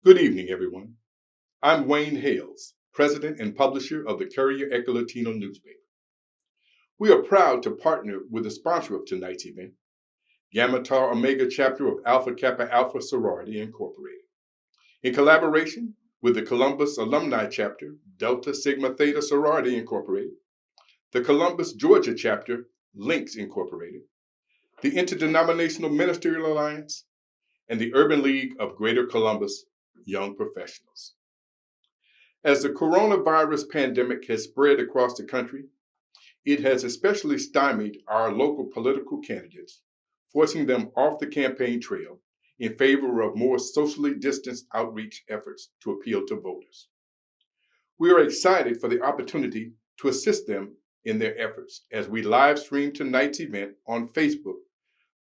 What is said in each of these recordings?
Good evening, everyone. I'm Wayne Hales, president and publisher of the Courier Echo Latino newspaper. We are proud to partner with the sponsor of tonight's event, Gamma Tau Omega chapter of Alpha Kappa Alpha Sorority Incorporated, in collaboration with the Columbus Alumni chapter, Delta Sigma Theta Sorority Incorporated, the Columbus, Georgia chapter, Links Incorporated, the Interdenominational Ministerial Alliance, and the Urban League of Greater Columbus Young Professionals. As the coronavirus pandemic has spread across the country, it has especially stymied our local political candidates, forcing them off the campaign trail in favor of more socially distanced outreach efforts to appeal to voters. We are excited for the opportunity to assist them in their efforts as we live stream tonight's event on Facebook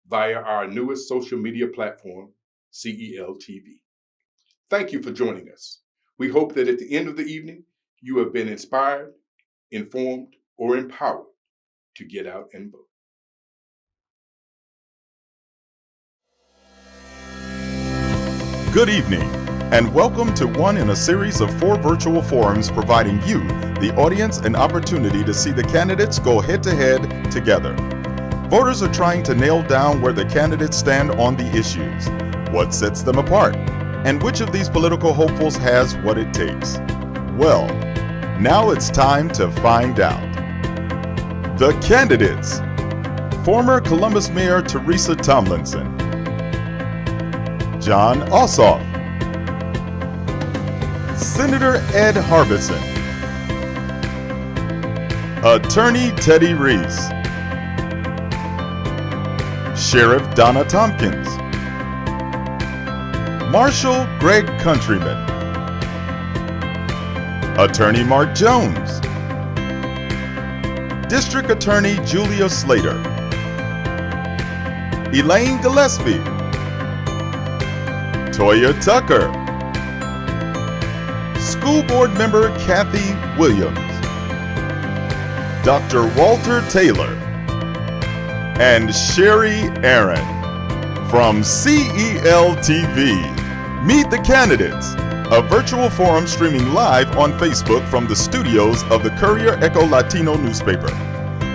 via our newest social media platform, CEL TV. Thank you for joining us. We hope that at the end of the evening, you have been inspired, informed, or empowered to get out and vote. Good evening, and welcome to one in a series of 4 virtual forums providing you, the audience, an opportunity to see the candidates go head-to-head together. Voters are trying to nail down where the candidates stand on the issues, what sets them apart, and which of these political hopefuls has what it takes. Well, now it's time to find out. The candidates: former Columbus Mayor Teresa Tomlinson, Jon Ossoff, Senator Ed Harbison, Attorney Teddy Reese, Sheriff Donna Tompkins, Marshal Greg Countryman, Attorney Mark Jones, District Attorney Julia Slater, Elaine Gillespie, Toya Tucker, School Board Member Kathy Williams, Dr. Walter Taylor, and Sherry Aaron. From CEL TV, meet the candidates, a virtual forum streaming live on Facebook from the studios of the Courier Echo Latino newspaper.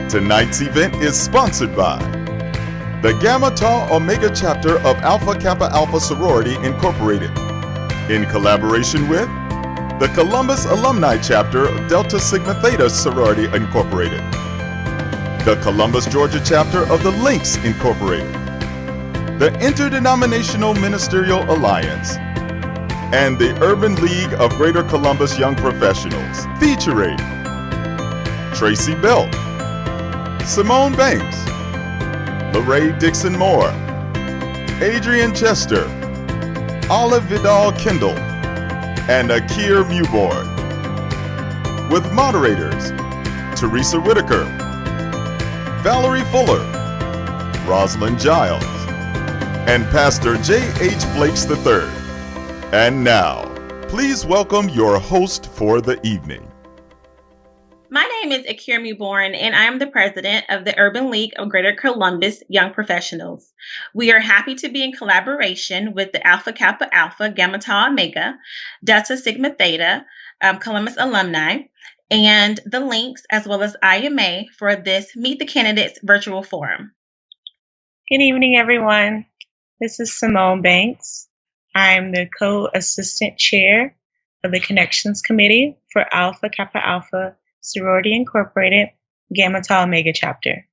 Tonight's event is sponsored by the Gamma Tau Omega chapter of Alpha Kappa Alpha Sorority Incorporated, in collaboration with the Columbus Alumni chapter of Delta Sigma Theta Sorority Incorporated, the Columbus, Georgia chapter of the Links Incorporated, the Interdenominational Ministerial Alliance, and the Urban League of Greater Columbus Young Professionals, featuring Tracy Belt, Simone Banks, Lorraine Dixon Moore, Adrian Chester, Olive Vidal Kendall, and Akir Mewborn, with moderators Teresa Whitaker, Valerie Fuller, Rosalind Giles, and Pastor J.H. Flakes III. And now, please welcome your host for the evening. My name is Akir Mewborn, and I am the president of the Urban League of Greater Columbus Young Professionals. We are happy to be in collaboration with the Alpha Kappa Alpha Gamma Tau Omega, Delta Sigma Theta, Columbus Alumni, and the Links, as well as IMA, for this Meet the Candidates virtual forum. Good evening, everyone. This is Simone Banks. I'm the co-assistant chair of the Connections Committee for Alpha Kappa Alpha Sorority Incorporated, Gamma Tau Omega chapter.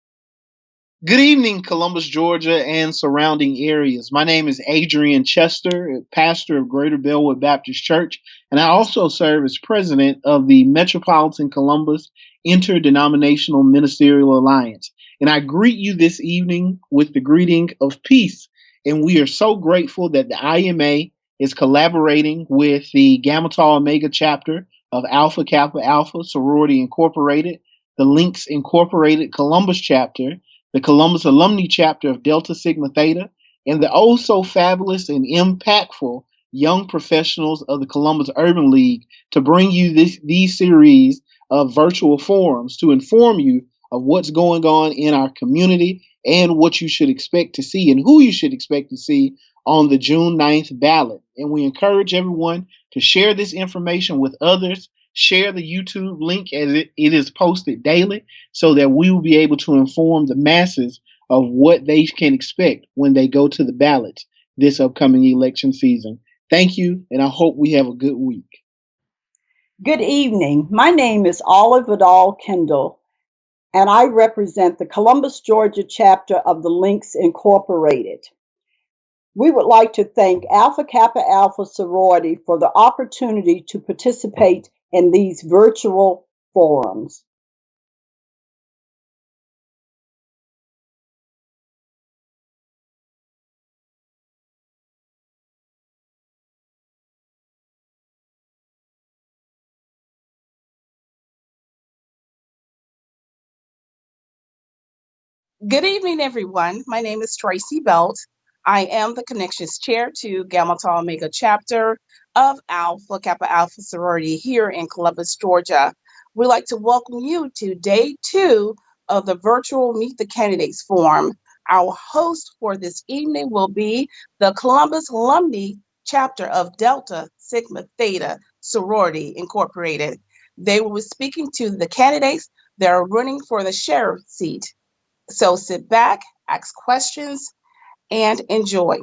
Good evening, Columbus, Georgia, and surrounding areas. My name is Adrian Chester, pastor of Greater Bellwood Baptist Church, and I also serve as president of the Metropolitan Columbus Interdenominational Ministerial Alliance. And I greet you this evening with the greeting of peace. And we are so grateful that the IMA is collaborating with the Gamma Tau Omega chapter of Alpha Kappa Alpha Sorority Incorporated, the Links Incorporated Columbus chapter, the Columbus Alumni chapter of Delta Sigma Theta, and the oh so fabulous and impactful young professionals of the Columbus Urban League to bring you these series of virtual forums to inform you of what's going on in our community and what you should expect to see and who you should expect to see on the June 9th ballot. And we encourage everyone to share this information with others. Share the YouTube link as it is posted daily so that we will be able to inform the masses of what they can expect when they go to the ballots this upcoming election season. Thank you, and I hope we have a good week. Good evening. My name is Olive Vidal Kendall, and I represent the Columbus, Georgia chapter of the Links Incorporated. We would like to thank Alpha Kappa Alpha sorority for the opportunity to participate in these virtual forums. Good evening, everyone. My name is Tracy Belt. I am the Connections Chair to Gamma Tau Omega chapter of Alpha Kappa Alpha sorority here in Columbus, Georgia. We'd like to welcome you to day 2 of the virtual Meet the Candidates forum. Our host for this evening will be the Columbus Alumni chapter of Delta Sigma Theta Sorority Incorporated. They will be speaking to the candidates that are running for the sheriff seat. So sit back, ask questions, and enjoy.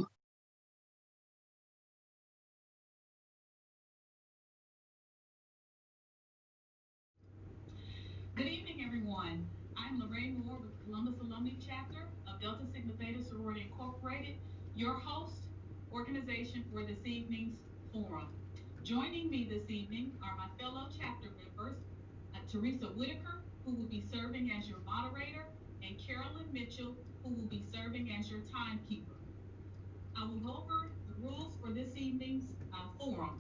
Good evening, everyone. I'm Lorraine Moore with Columbus Alumni Chapter of Delta Sigma Theta Sorority Incorporated, your host organization for this evening's forum. Joining me this evening are my fellow chapter members, Teresa Whitaker, who will be serving as your moderator, and Carolyn Mitchell, who will be serving as your timekeeper. I will go over the rules for this evening's forum.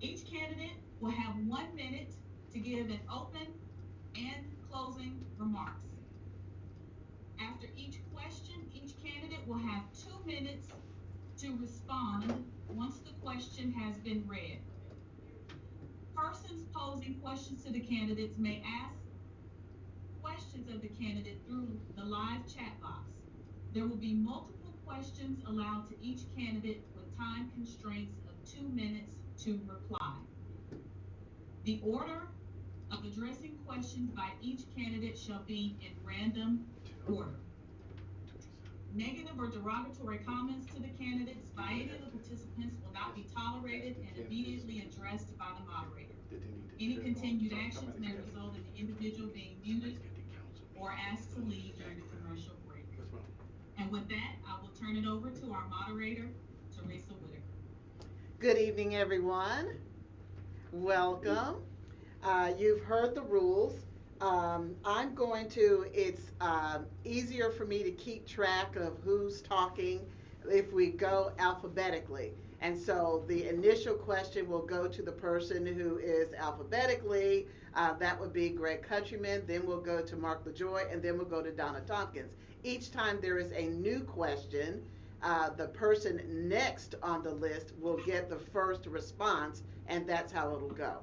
Each candidate will have 1 minute to give an open and closing remarks. After each question, each candidate will have 2 minutes to respond once the question has been read. Persons posing questions to the candidates may ask questions of the candidate through the live chat box. There will be multiple questions allowed to each candidate with time constraints of 2 minutes to reply. The order of addressing questions by each candidate shall be in random order. Negative or derogatory comments to the candidates by any of the participants will not be tolerated and immediately addressed by the moderator. Any continued actions may result in the individual being muted or asked to leave during the commercial break. And with that, I will turn it over to our moderator, Teresa Whitaker. Good evening, everyone. Welcome. You've heard the rules. It's easier for me to keep track of who's talking if we go alphabetically. And so the initial question will go to the person who is alphabetically. That would be Greg Countryman. Then we'll go to Mark LaJoy, and then we'll go to Donna Tompkins. Each time there is a new question, the person next on the list will get the first response, and that's how it'll go.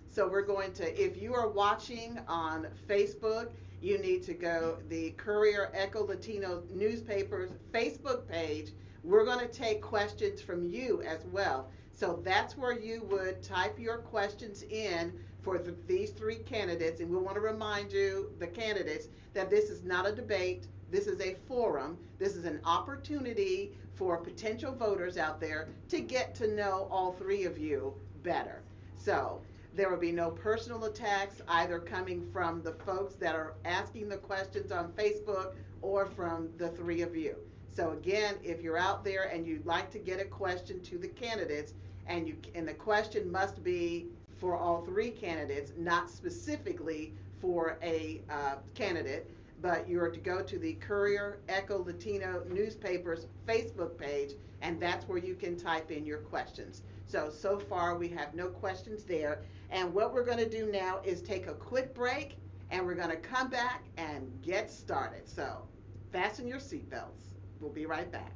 So we're going to, if you are watching on Facebook, you need to go the Courier Echo Latino newspapers Facebook page. We're going to take questions from you as well. So that's where you would type your questions in for these 3 candidates. And we want to remind you, the candidates, that this is not a debate. This is a forum. This is an opportunity for potential voters out there to get to know all 3 of you better. So there will be no personal attacks either coming from the folks that are asking the questions on Facebook or from the 3 of you. So again, if you're out there and you'd like to get a question to the candidates, and the question must be for all 3 candidates, not specifically for a candidate, but you're to go to the Courier Echo Latino newspapers Facebook page, and that's where you can type in your questions. So far we have no questions there. And what we're going to do now is take a quick break, and we're going to come back and get started. So fasten your seatbelts. We'll be right back.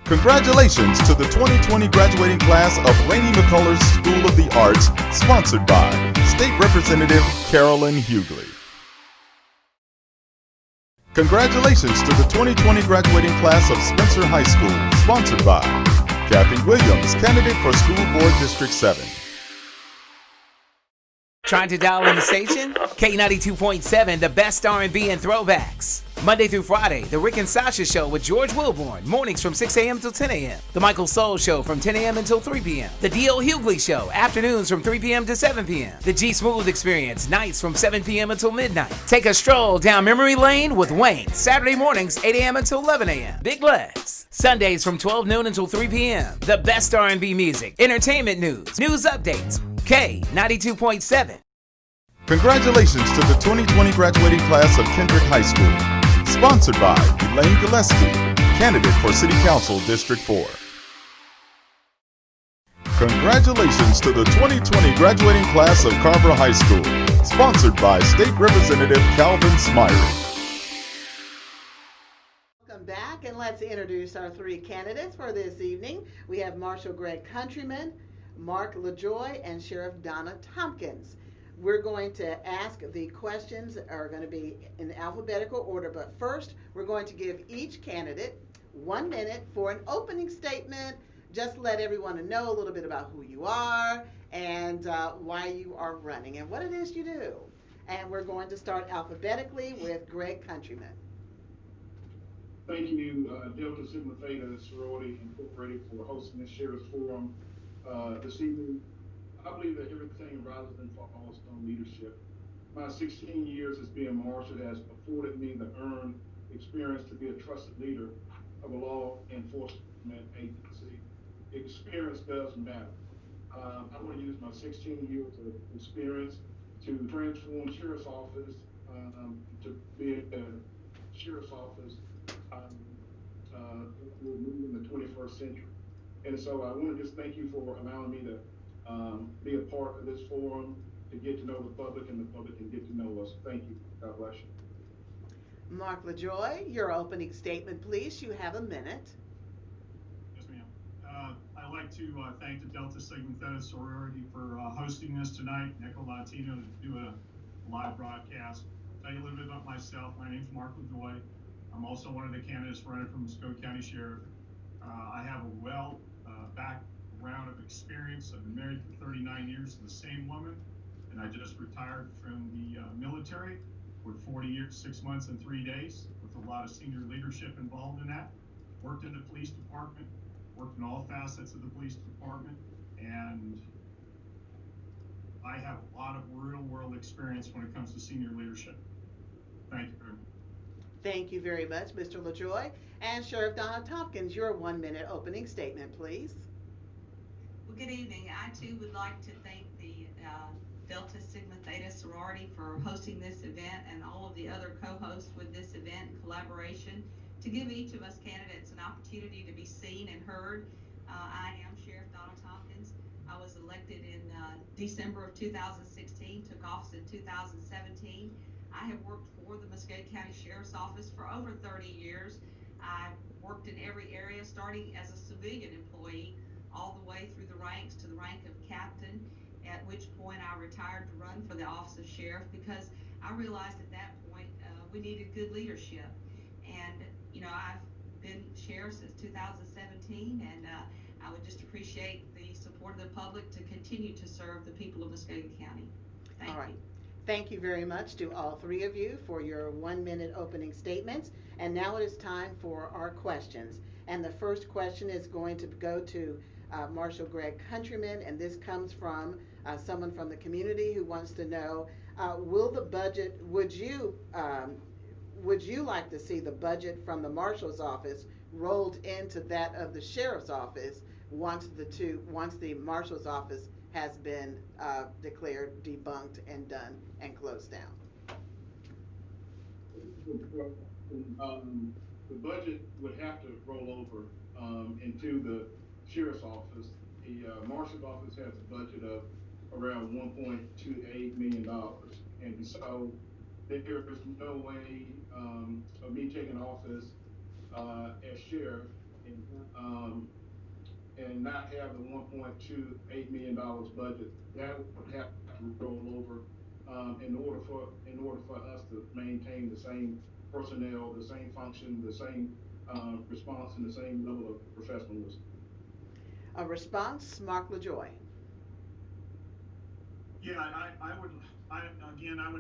Congratulations to the 2020 graduating class of Rainey McCullers School of the Arts, sponsored by State Representative Carolyn Hughley. Congratulations to the 2020 graduating class of Spencer High School, sponsored by Kathy Williams, candidate for School Board District 7. Trying to dial in the station? K92.7, the best R&B and throwbacks. Monday through Friday, The Rick and Sasha Show with George Wilborn, mornings from 6 a.m. till 10 a.m. The Michael Soul Show from 10 a.m. until 3 p.m. The D.L. Hughley Show, afternoons from 3 p.m. to 7 p.m. The G Smooth Experience, nights from 7 p.m. until midnight. Take a stroll down memory lane with Wayne, Saturday mornings, 8 a.m. until 11 a.m. Big Legs. Sundays from 12 noon until 3 p.m. The best R&B music, entertainment news, news updates. K92.7. Congratulations to the 2020 graduating class of Kendrick High School, sponsored by Elaine Gillespie, candidate for City Council District 4. Congratulations to the 2020 graduating class of Carver High School, sponsored by State Representative Calvin Smyrie. Welcome back, and let's introduce our three candidates for this evening. We have Marshal Greg Countryman, Mark LaJoy, and Sheriff Donna Tompkins. We're going to ask the questions are going to be in alphabetical order, but first we're going to give each candidate 1 minute for an opening statement. Just let everyone know a little bit about who you are and why you are running and what it is you do. And we're going to start alphabetically with Greg Countryman. Thank you, Delta Sigma Theta Sorority Incorporated, for hosting this Sheriff's Forum this evening. I believe that everything rises and falls on leadership. My 16 years as being marshal has afforded me the earned experience to be a trusted leader of a law enforcement agency. Experience does matter. I want to use my 16 years of experience to transform sheriff's office to be a sheriff's office we're moving in the 21st century. And so I want to just thank you for allowing me to be a part of this forum, to get to know the public, and the public can get to know us. Thank you. God bless you. Mark LaJoy, your opening statement, please. You have a minute. Yes, ma'am. I'd like to thank the Delta Sigma Theta Sorority for hosting this tonight, Echo Latino, to do a live broadcast. Tell you a little bit about myself. My name is Mark LaJoy. I'm also one of the candidates running from Muskogee County Sheriff. I have a background of experience. I've been married for 39 years to the same woman, and I just retired from the military with 40 years, 6 months, and 3 days, with a lot of senior leadership involved in that. Worked in the police department, worked in all facets of the police department, and I have a lot of real world experience when it comes to senior leadership. Thank you very much. Thank you very much, Mr. LaJoy. And Sheriff Donna Tompkins, your 1 minute opening statement, please. Well, good evening. I too would like to thank the Delta Sigma Theta Sorority for hosting this event, and all of the other co-hosts with this event in collaboration to give each of us candidates an opportunity to be seen and heard. I am Sheriff Donna Tompkins. I was elected in December of 2016, took office in 2017. I have worked for the Muskogee County Sheriff's Office for over 30 years. I worked in every area, starting as a civilian employee, all the way through the ranks to the rank of captain, at which point I retired to run for the office of sheriff, because I realized at that point we needed good leadership. And, you know, I've been sheriff since 2017, and I would just appreciate the support of the public to continue to serve the people of Muskogee County. Thank you. Thank you very much to all three of you for your 1 minute opening statements. And now it is time for our questions. And the first question is going to go to Marshal Greg Countryman, and this comes from someone from the community who wants to know, will the budget, would you like to see the budget from the Marshal's office rolled into that of the Sheriff's office once the Marshal's office has been declared debunked and done and closed down? The budget would have to roll over into the Sheriff's office. The Marshal's office has a budget of around $1.28 million. And so there is no way of me taking office as sheriff and not have the $1.28 million budget. That would have to roll over in order for us to maintain the same personnel, the same function, the same response, and the same level of professionalism. A response, Mark LaJoy. Yeah, I would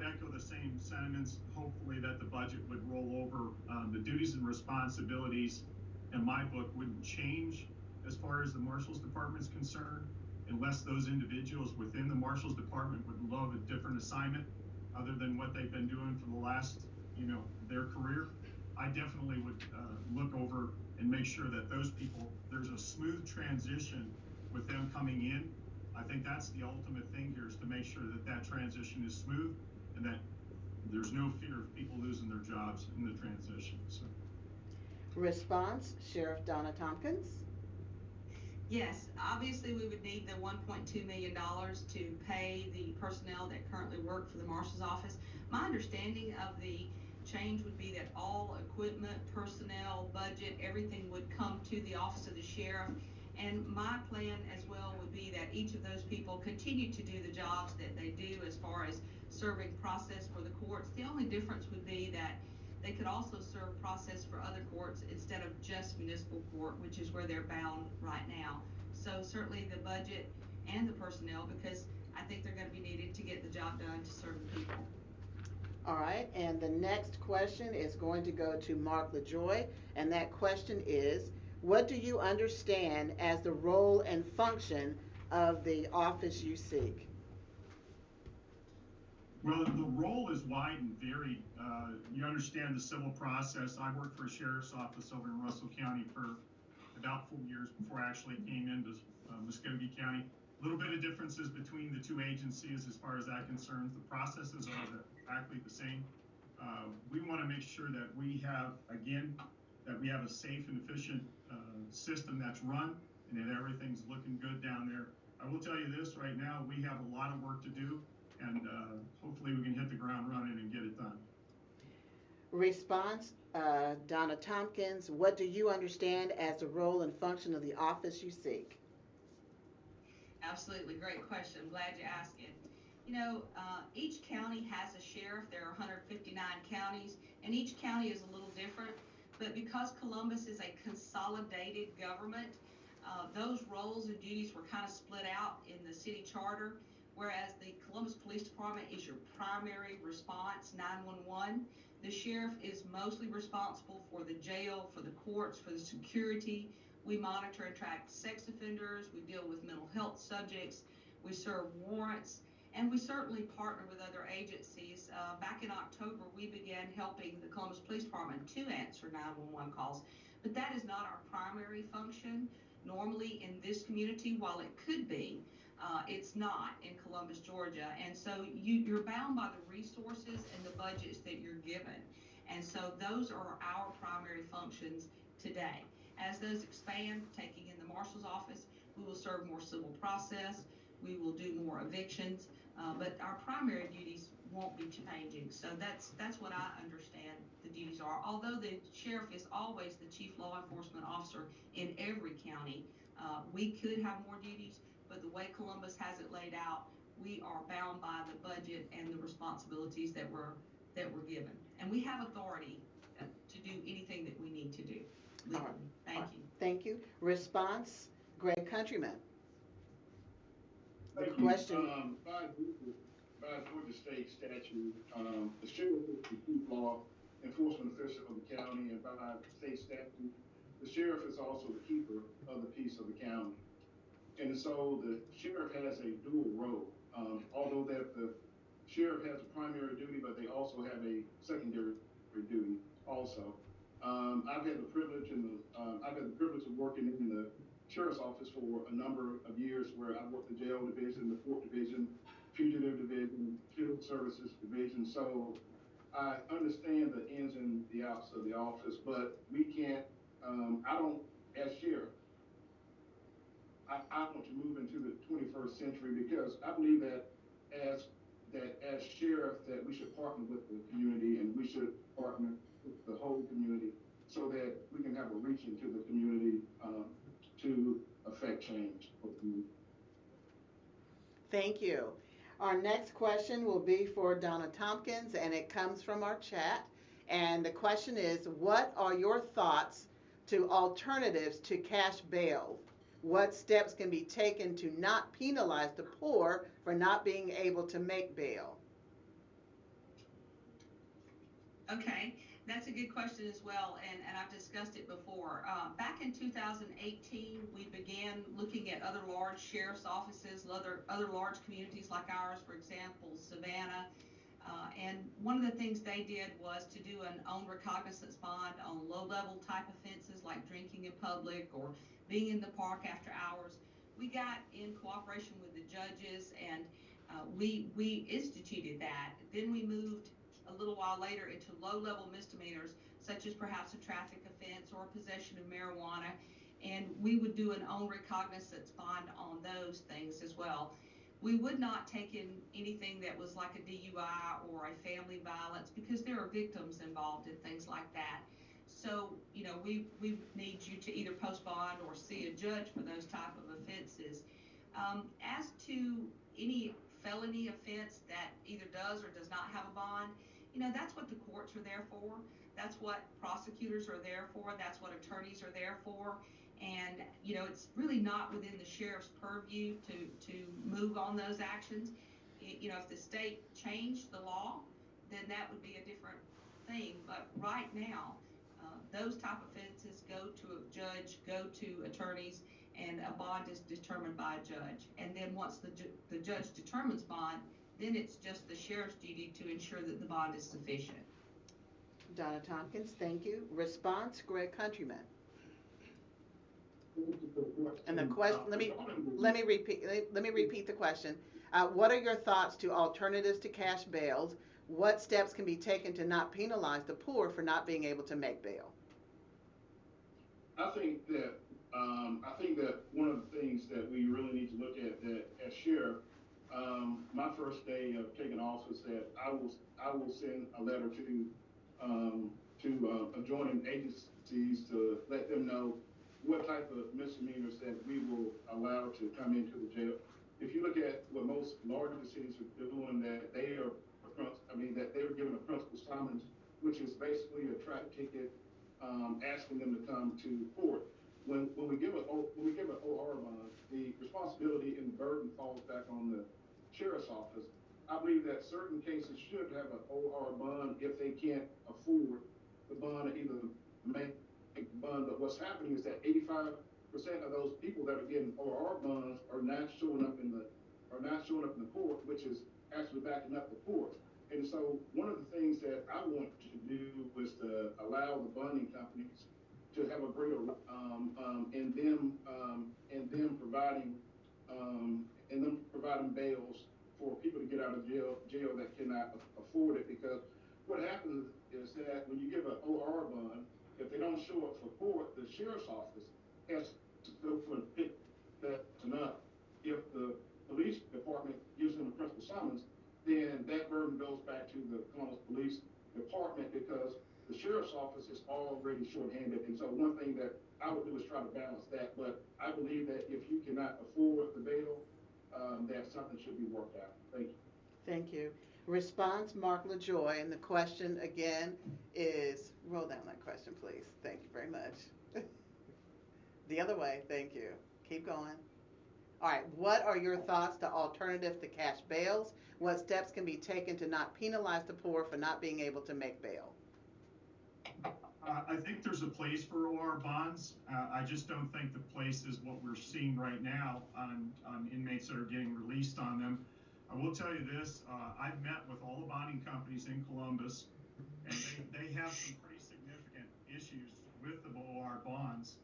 echo the same sentiments. Hopefully that the budget would roll over. The duties and responsibilities in my book wouldn't change as far as the Marshals Department is concerned, unless those individuals within the Marshals Department would love a different assignment other than what they've been doing for the last, their career. I definitely would look over and make sure that those people, there's a smooth transition with them coming in. I think that's the ultimate thing here, is to make sure that that transition is smooth and that there's no fear of people losing their jobs in the transition. So. Response, Sheriff Donna Tompkins. Yes, obviously we would need the $1.2 million to pay the personnel that currently work for the Marshal's Office. My understanding of the change would be that all equipment, personnel, budget, everything would come to the Office of the Sheriff. And my plan as well would be that each of those people continue to do the jobs that they do as far as serving process for the courts. The only difference would be that they could also serve process for other courts instead of just municipal court, which is where they're bound right now. So certainly the budget and the personnel, because I think they're going to be needed to get the job done to serve the people. All right, and the next question is going to go to Mark LaJoy, and that question is, what do you understand as the role and function of the office you seek? Well, the role is wide and varied. You understand the civil process. I worked for a sheriff's office over in Russell County for about 4 years before I actually came into Muskogee County. A little bit of differences between the two agencies as far as that concerns. The processes are exactly the same. We want to make sure that we have, that we have a safe and efficient system that's run and that everything's looking good down there. I will tell you this, right now, we have a lot of work to do, and hopefully we can hit the ground running and get it done. Response, Donna Tompkins, what do you understand as the role and function of the office you seek? Absolutely, great question. I'm glad you asked it. Each county has a sheriff. There are 159 counties, and each county is a little different. But because Columbus is a consolidated government, those roles and duties were kind of split out in the city charter, whereas the Columbus Police Department is your primary response, 911. The sheriff is mostly responsible for the jail, for the courts, for the security. We monitor and track sex offenders. We deal with mental health subjects. We serve warrants. And we certainly partner with other agencies. Back in October, we began helping the Columbus Police Department to answer 911 calls. But that is not our primary function. Normally in this community, while it could be, it's not in Columbus, Georgia. And so you're bound by the resources and the budgets that you're given. And so those are our primary functions today. As those expand, taking in the Marshal's Office, we will serve more civil process. We will do more evictions, but our primary duties won't be changing. So that's what I understand the duties are. Although the sheriff is always the chief law enforcement officer in every county, we could have more duties, but the way Columbus has it laid out, we are bound by the budget and the responsibilities that we're given, and we have authority to do anything that we need to do legally. Thank you. Thank you. Response, Greg Countryman. Thank you. By Georgia state statute, the sheriff is the chief law enforcement official of the county, and by state statute, the sheriff is also the keeper of the peace of the county. And so the sheriff has a dual role, although that the sheriff has a primary duty, but they also have a secondary duty also. I've had the privilege of working in the sheriff's office for a number of years, where I worked the jail division, the court division, fugitive division, field services division. So I understand the ins and the outs of the office, but we can't, as sheriff, I want to move into the 21st century, because I believe that as sheriff, that we should partner with the community, and we should partner with the whole community, so that we can have a reach into the community to affect change for the community. Thank you. Our next question will be for Donna Tompkins, and it comes from our chat. And the question is, what are your thoughts to alternatives to cash bail? What steps can be taken to not penalize the poor for not being able to make bail? Okay, that's a good question as well, and I've discussed it before. Back in 2018, we began looking at other large sheriff's offices, other large communities like ours, for example, Savannah. And one of the things they did was to do an own recognizance bond on low-level type offenses like drinking in public or being in the park after hours. We got in cooperation with the judges, and we instituted that. Then we moved a little while later into low-level misdemeanors, such as perhaps a traffic offense or possession of marijuana, and we would do an own recognizance bond on those things as well. We would not take in anything that was like a DUI or a family violence because there are victims involved in things like that. So, you know, we need you to either post bond or see a judge for those type of offenses. As to any felony offense that either does or does not have a bond, you know, that's what the courts are there for. That's what prosecutors are there for. That's what attorneys are there for. And, you know, it's really not within the sheriff's purview to move on those actions. You know, if the state changed the law, then that would be a different thing. But right now, those type of offenses go to a judge, go to attorneys, and a bond is determined by a judge. And then once the judge determines bond, then it's just the sheriff's duty to ensure that the bond is sufficient. Donna Tompkins, thank you. Response, Greg Countryman. And the question, let me repeat the question. What are your thoughts to alternatives to cash bails? What steps can be taken to not penalize the poor for not being able to make bail? I think that one of the things that we really need to look at that as sheriff, my first day of taking office, that I will send a letter to adjoining agencies to let them know what type of misdemeanors that we will allow to come into the jail. If you look at what most larger cities are doing, that they are given a principal summons, which is basically a traffic ticket, asking them to come to court. When we give an OR bond, the responsibility and the burden falls back on the sheriff's office. I believe that certain cases should have an OR bond if they can't afford the bond, or either make bond. But what's happening is that 85% of those people that are getting OR bonds are not showing up in the court, which is actually backing up the court. And so one of the things that I want to do is to allow the bonding companies to have a greater in them providing bails for people to get out of jail that cannot afford it. Because what happens is that when you give an OR bond, if they don't show up for court, the sheriff's office has to go and pick that up. If the police department gives them a principal summons, then that burden goes back to the Columbus Police Department, because the sheriff's office is already shorthanded. And so one thing that I would do is try to balance that. But I believe that if you cannot afford the bail, that something should be worked out. Thank you. Thank you. Response, Mark LaJoy. And the question again is, roll down that question, please. Thank you very much. The other way. Thank you. Keep going. All right. What are your thoughts to alternatives to cash bails? What steps can be taken to not penalize the poor for not being able to make bail? I think there's a place for OR bonds. I just don't think the place is what we're seeing right now on inmates that are getting released on them. I will tell you this, I've met with all the bonding companies in Columbus, and they have some pretty significant issues with the OR bonds,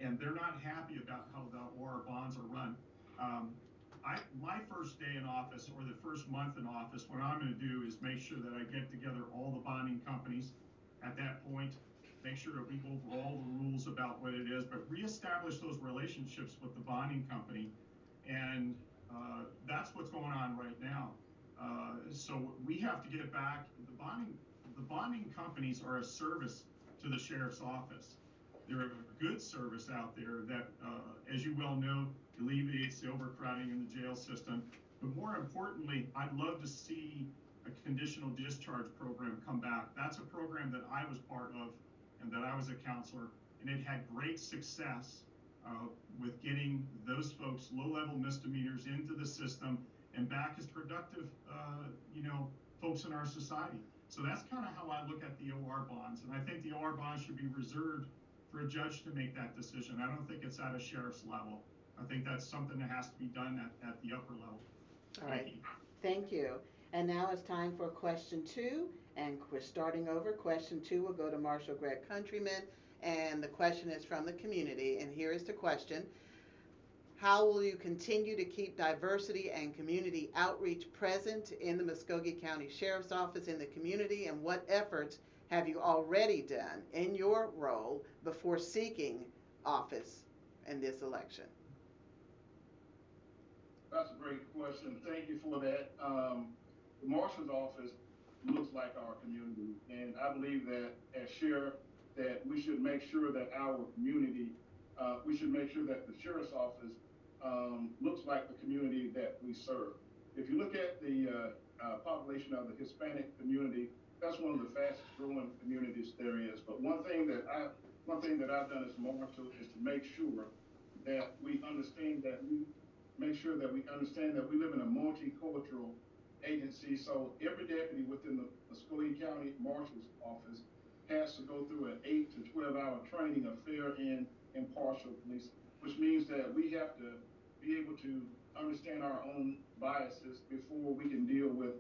and they're not happy about how the OR bonds are run. My first day in office, or the first month in office, what I'm going to do is make sure that I get together all the bonding companies at that point, make sure that we go over all the rules about what it is, but reestablish those relationships with the bonding company. And that's what's going on right now. So we have to get back. The bonding companies are a service to the sheriff's office. They're a good service out there that, as you well know, alleviates the overcrowding in the jail system. But more importantly, I'd love to see a conditional discharge program come back. That's a program that I was part of and that I was a counselor, and it had great success with getting those folks, low-level misdemeanors, into the system and back as productive, folks in our society. So that's kind of how I look at the OR bonds, and I think the OR bonds should be reserved for a judge to make that decision. I don't think it's at a sheriff's level. I think that's something that has to be done at the upper level. All right, thank you. And now it's time for question 2, and we're starting over. Question 2 will go to Marshall Greg Countryman, and the question is from the community, and here is the question. How will you continue to keep diversity and community outreach present in the Muskogee County Sheriff's Office in the community, and what efforts have you already done in your role before seeking office in this election? That's a great question. Thank you for that. The Marshal's office looks like our community, and I believe that as sheriff, that we should make sure that our community, we should make sure that the sheriff's office looks like the community that we serve. If you look at the population of the Hispanic community, that's one of the fastest growing communities there is. But one thing that I've done as Marshal is to make sure that we understand that we live in a multicultural agency. So every deputy within the Muskogee County Marshal's office has to go through an 8 to 12 hour training of fair and impartial police, which means that we have to be able to understand our own biases before we can deal with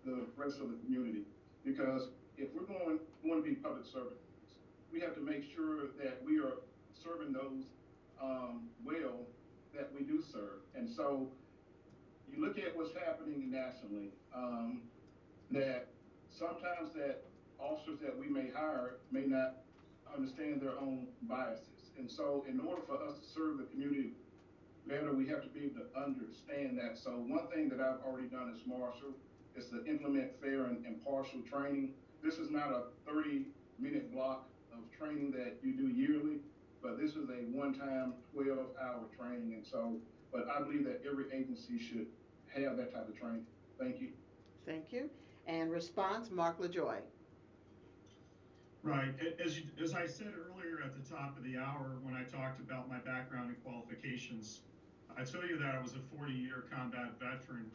the rest of the community. Because if we're going to be public servants, we have to make sure that we are serving those well that we do serve. And so you look at what's happening nationally, that sometimes that officers that we may hire may not understand their own biases. And so in order for us to serve the community better, we have to be able to understand that. So one thing that I've already done as Marshal is to implement fair and impartial training. This is not a 30-minute block of training that you do yearly, but this is a one-time 12-hour training. And so, but I believe that every agency should have that type of training. Thank you. Thank you. And response, Mark LaJoy. Right. As I said earlier at the top of the hour when I talked about my background and qualifications, I tell you that I was a 40-year combat veteran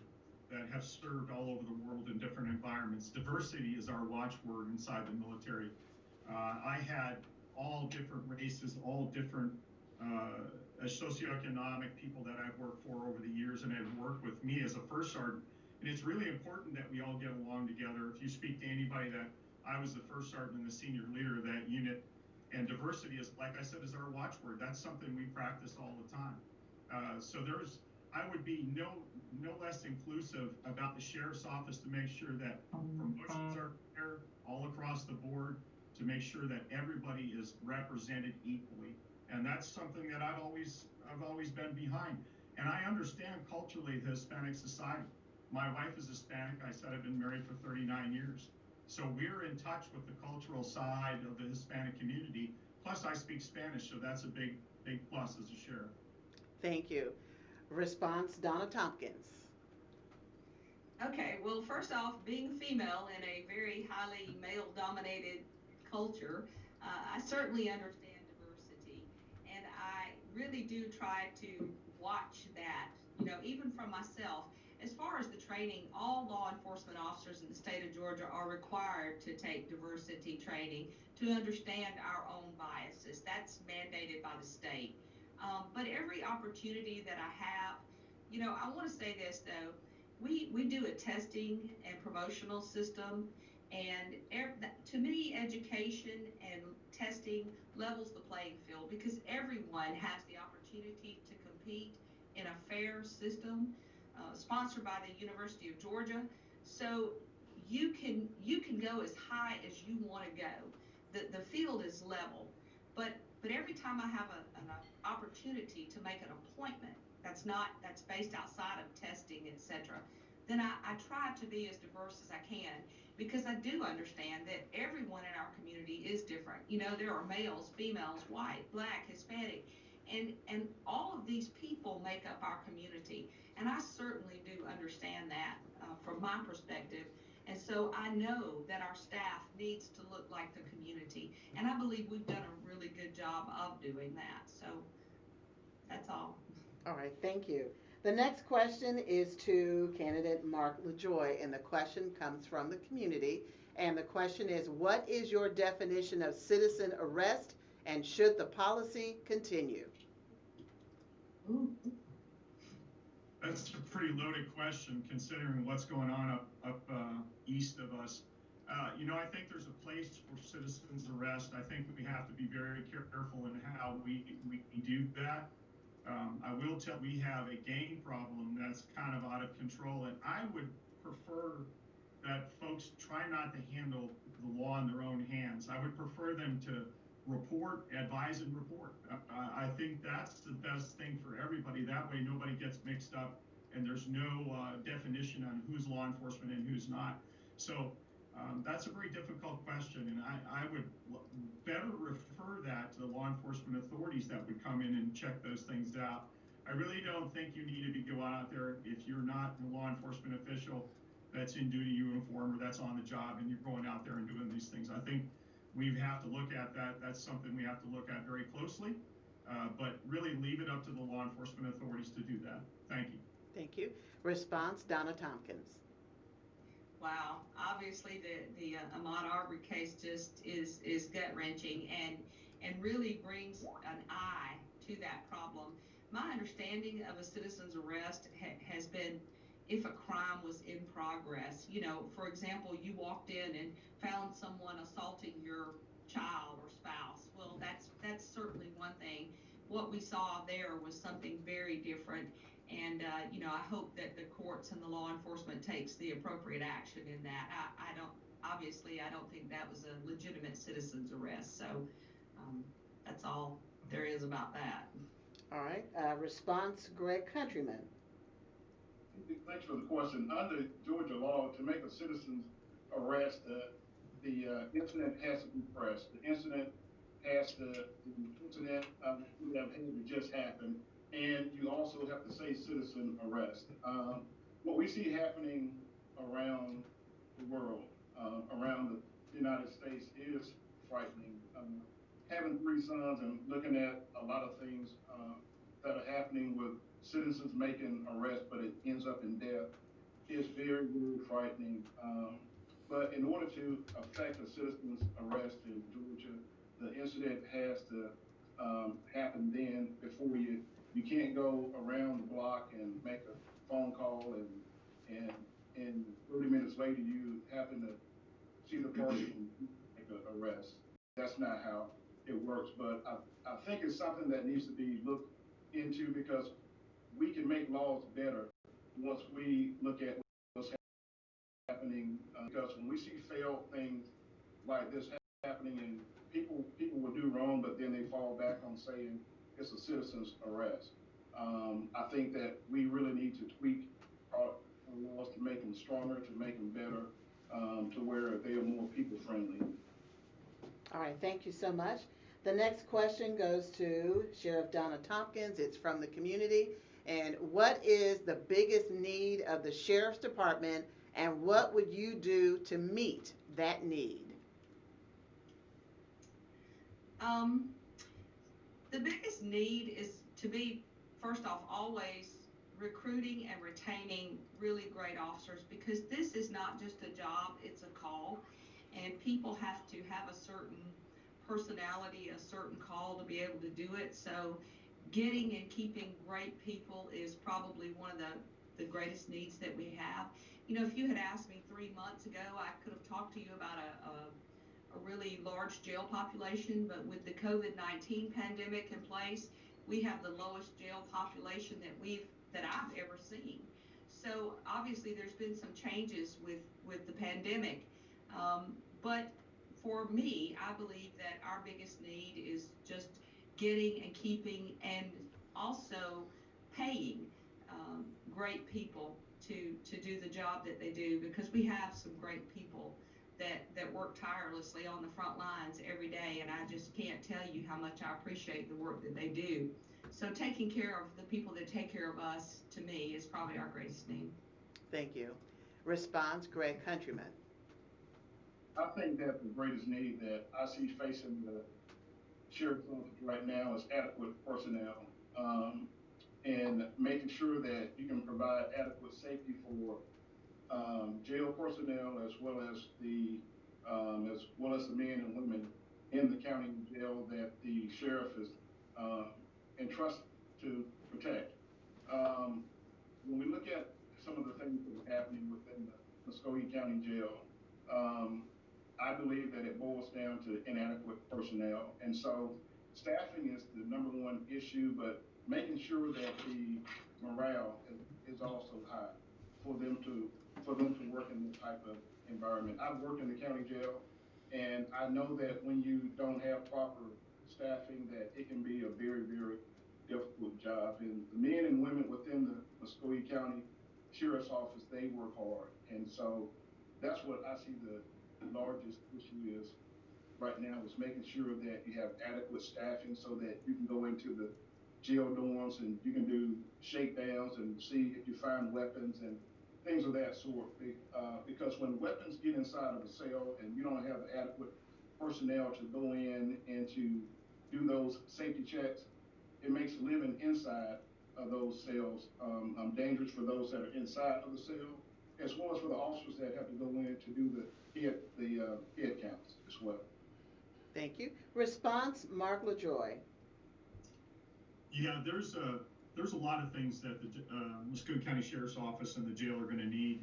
that have served all over the world in different environments. Diversity is our watchword inside the military. I had all different races, all different socioeconomic people that I've worked for over the years and have worked with me as a first sergeant. And it's really important that we all get along together. If you speak to anybody, that I was the first sergeant and the senior leader of that unit, and diversity is, like I said, is our watchword. That's something we practice all the time. So I would be no less inclusive about the sheriff's office to make sure that promotions are fair all across the board, to make sure that everybody is represented equally. And that's something that I've always been behind. And I understand culturally the Hispanic society. My wife is Hispanic. I said I've been married for 39 years. So we're in touch with the cultural side of the Hispanic community. Plus I speak Spanish, so that's a big plus as a sheriff. Thank you. Response, Donna Tompkins. Okay, well, first off, being female in a very highly male-dominated culture, I certainly understand diversity, and I really do try to watch that, even from myself. As far as the training, all law enforcement officers in the state of Georgia are required to take diversity training to understand our own biases. That's mandated by the state. But every opportunity that I have, I want to say this though, we do a testing and promotional system, and to me, education and testing levels the playing field, because everyone has the opportunity to compete in a fair system sponsored by the University of Georgia. So you can go as high as you want to go. The field is level, but every time I have an opportunity to make an appointment that's based outside of testing, etc., then I try to be as diverse as I can, because I do understand that everyone in our community is different. There are males, females, white, black, Hispanic, and all of these people make up our community. And I certainly do understand that from my perspective. And so I know that our staff needs to look like the community. And I believe we've done a really good job of doing that. So that's all. All right, thank you. The next question is to candidate Mark LaJoy, and the question comes from the community. And the question is, what is your definition of citizen arrest, and should the policy continue? That's a pretty loaded question considering what's going on up east of us. I think there's a place for citizens arrest. I think we have to be very careful in how we do that. I will tell we have a gang problem that's kind of out of control, and I would prefer that folks try not to handle the law in their own hands. I would prefer them to report, advise, and report. I think that's the best thing for everybody. That way nobody gets mixed up and there's no definition on who's law enforcement and who's not. So that's a very difficult question, and I would better refer that to the law enforcement authorities that would come in and check those things out. I really don't think you need to be going out there if you're not a law enforcement official that's in duty uniform or that's on the job and you're going out there and doing these things. I think we have to look at that. That's something we have to look at very closely, but really leave it up to the law enforcement authorities to do that. Thank you. Thank you. Response, Donna Tompkins. Wow, obviously the Ahmaud Arbery case just is gut wrenching and really brings an eye to that problem. My understanding of a citizen's arrest has been if a crime was in progress. For example, you walked in and found someone assaulting your child or spouse. Well, that's certainly one thing. What we saw there was something very different. And, I hope that the courts and the law enforcement takes the appropriate action in that. I don't think that was a legitimate citizen's arrest. So that's all there is about that. All right. Response, Greg Countryman. Thanks for the question. Under Georgia law, to make a citizen's arrest, the incident has to be pressed. The incident just happened, and you also have to say citizen arrest. What we see happening around the world, around the United States, is frightening. Having 3 sons and looking at a lot of things that are happening with citizens making arrests, but it ends up in death, is very, very frightening. But in order to affect a citizen's arrest in Georgia, the incident has to happen then before you can't go around the block and make a phone call and 30 minutes later you happen to see the person make an arrest. That's not how it works, but I think it's something that needs to be looked into because we can make laws better once we look at what's happening. Because when we see failed things like this happening, and people will do wrong, but then they fall back on saying it's a citizen's arrest. I think that we really need to tweak our laws to make them stronger, to make them better, to where they are more people friendly. All right, thank you so much. The next question goes to Sheriff Donna Tompkins. It's from the community. And what is the biggest need of the Sheriff's Department, and what would you do to meet that need? The biggest need is to be, first off, always recruiting and retaining really great officers, because this is not just a job, it's a call, and people have to have a certain personality, a certain call to be able to do it. So getting and keeping great people is probably one of the greatest needs that we have. If you had asked me 3 months ago, I could have talked to you about a really large jail population, but with the COVID-19 pandemic in place, we have the lowest jail population that I've ever seen. So obviously there's been some changes with the pandemic. But for me, I believe that our biggest need is just getting and keeping and also paying great people to do the job that they do, because we have some great people that work tirelessly on the front lines every day, and I just can't tell you how much I appreciate the work that they do. So taking care of the people that take care of us, to me, is probably our greatest need. Thank you. Response, Greg Countryman. I think that the greatest need that I see facing the sheriff's office right now is adequate personnel, and making sure that you can provide adequate safety for jail personnel as well as the men and women in the county jail that the sheriff is entrusted to protect. When we look at some of the things that are happening within the Muskogee County Jail, I believe that it boils down to inadequate personnel. And so staffing is the number one issue, but making sure that the morale is also high for them to work in this type of environment. I've worked in the county jail, and I know that when you don't have proper staffing, that it can be a very, very difficult job. And the men and women within the Muskogee County Sheriff's Office, they work hard. And so that's what I see the largest issue is right now, is making sure that you have adequate staffing so that you can go into the jail dorms and you can do shakedowns and see if you find weapons and things of that sort. Because when weapons get inside of a cell and you don't have adequate personnel to go in and to do those safety checks, it makes living inside of those cells dangerous for those that are inside of the cell, as well as for the officers that have to go in to do the head counts as well. Thank you. Response, Mark LaJoy. Yeah, there's a lot of things that the Muskogee County Sheriff's Office and the jail are going to need.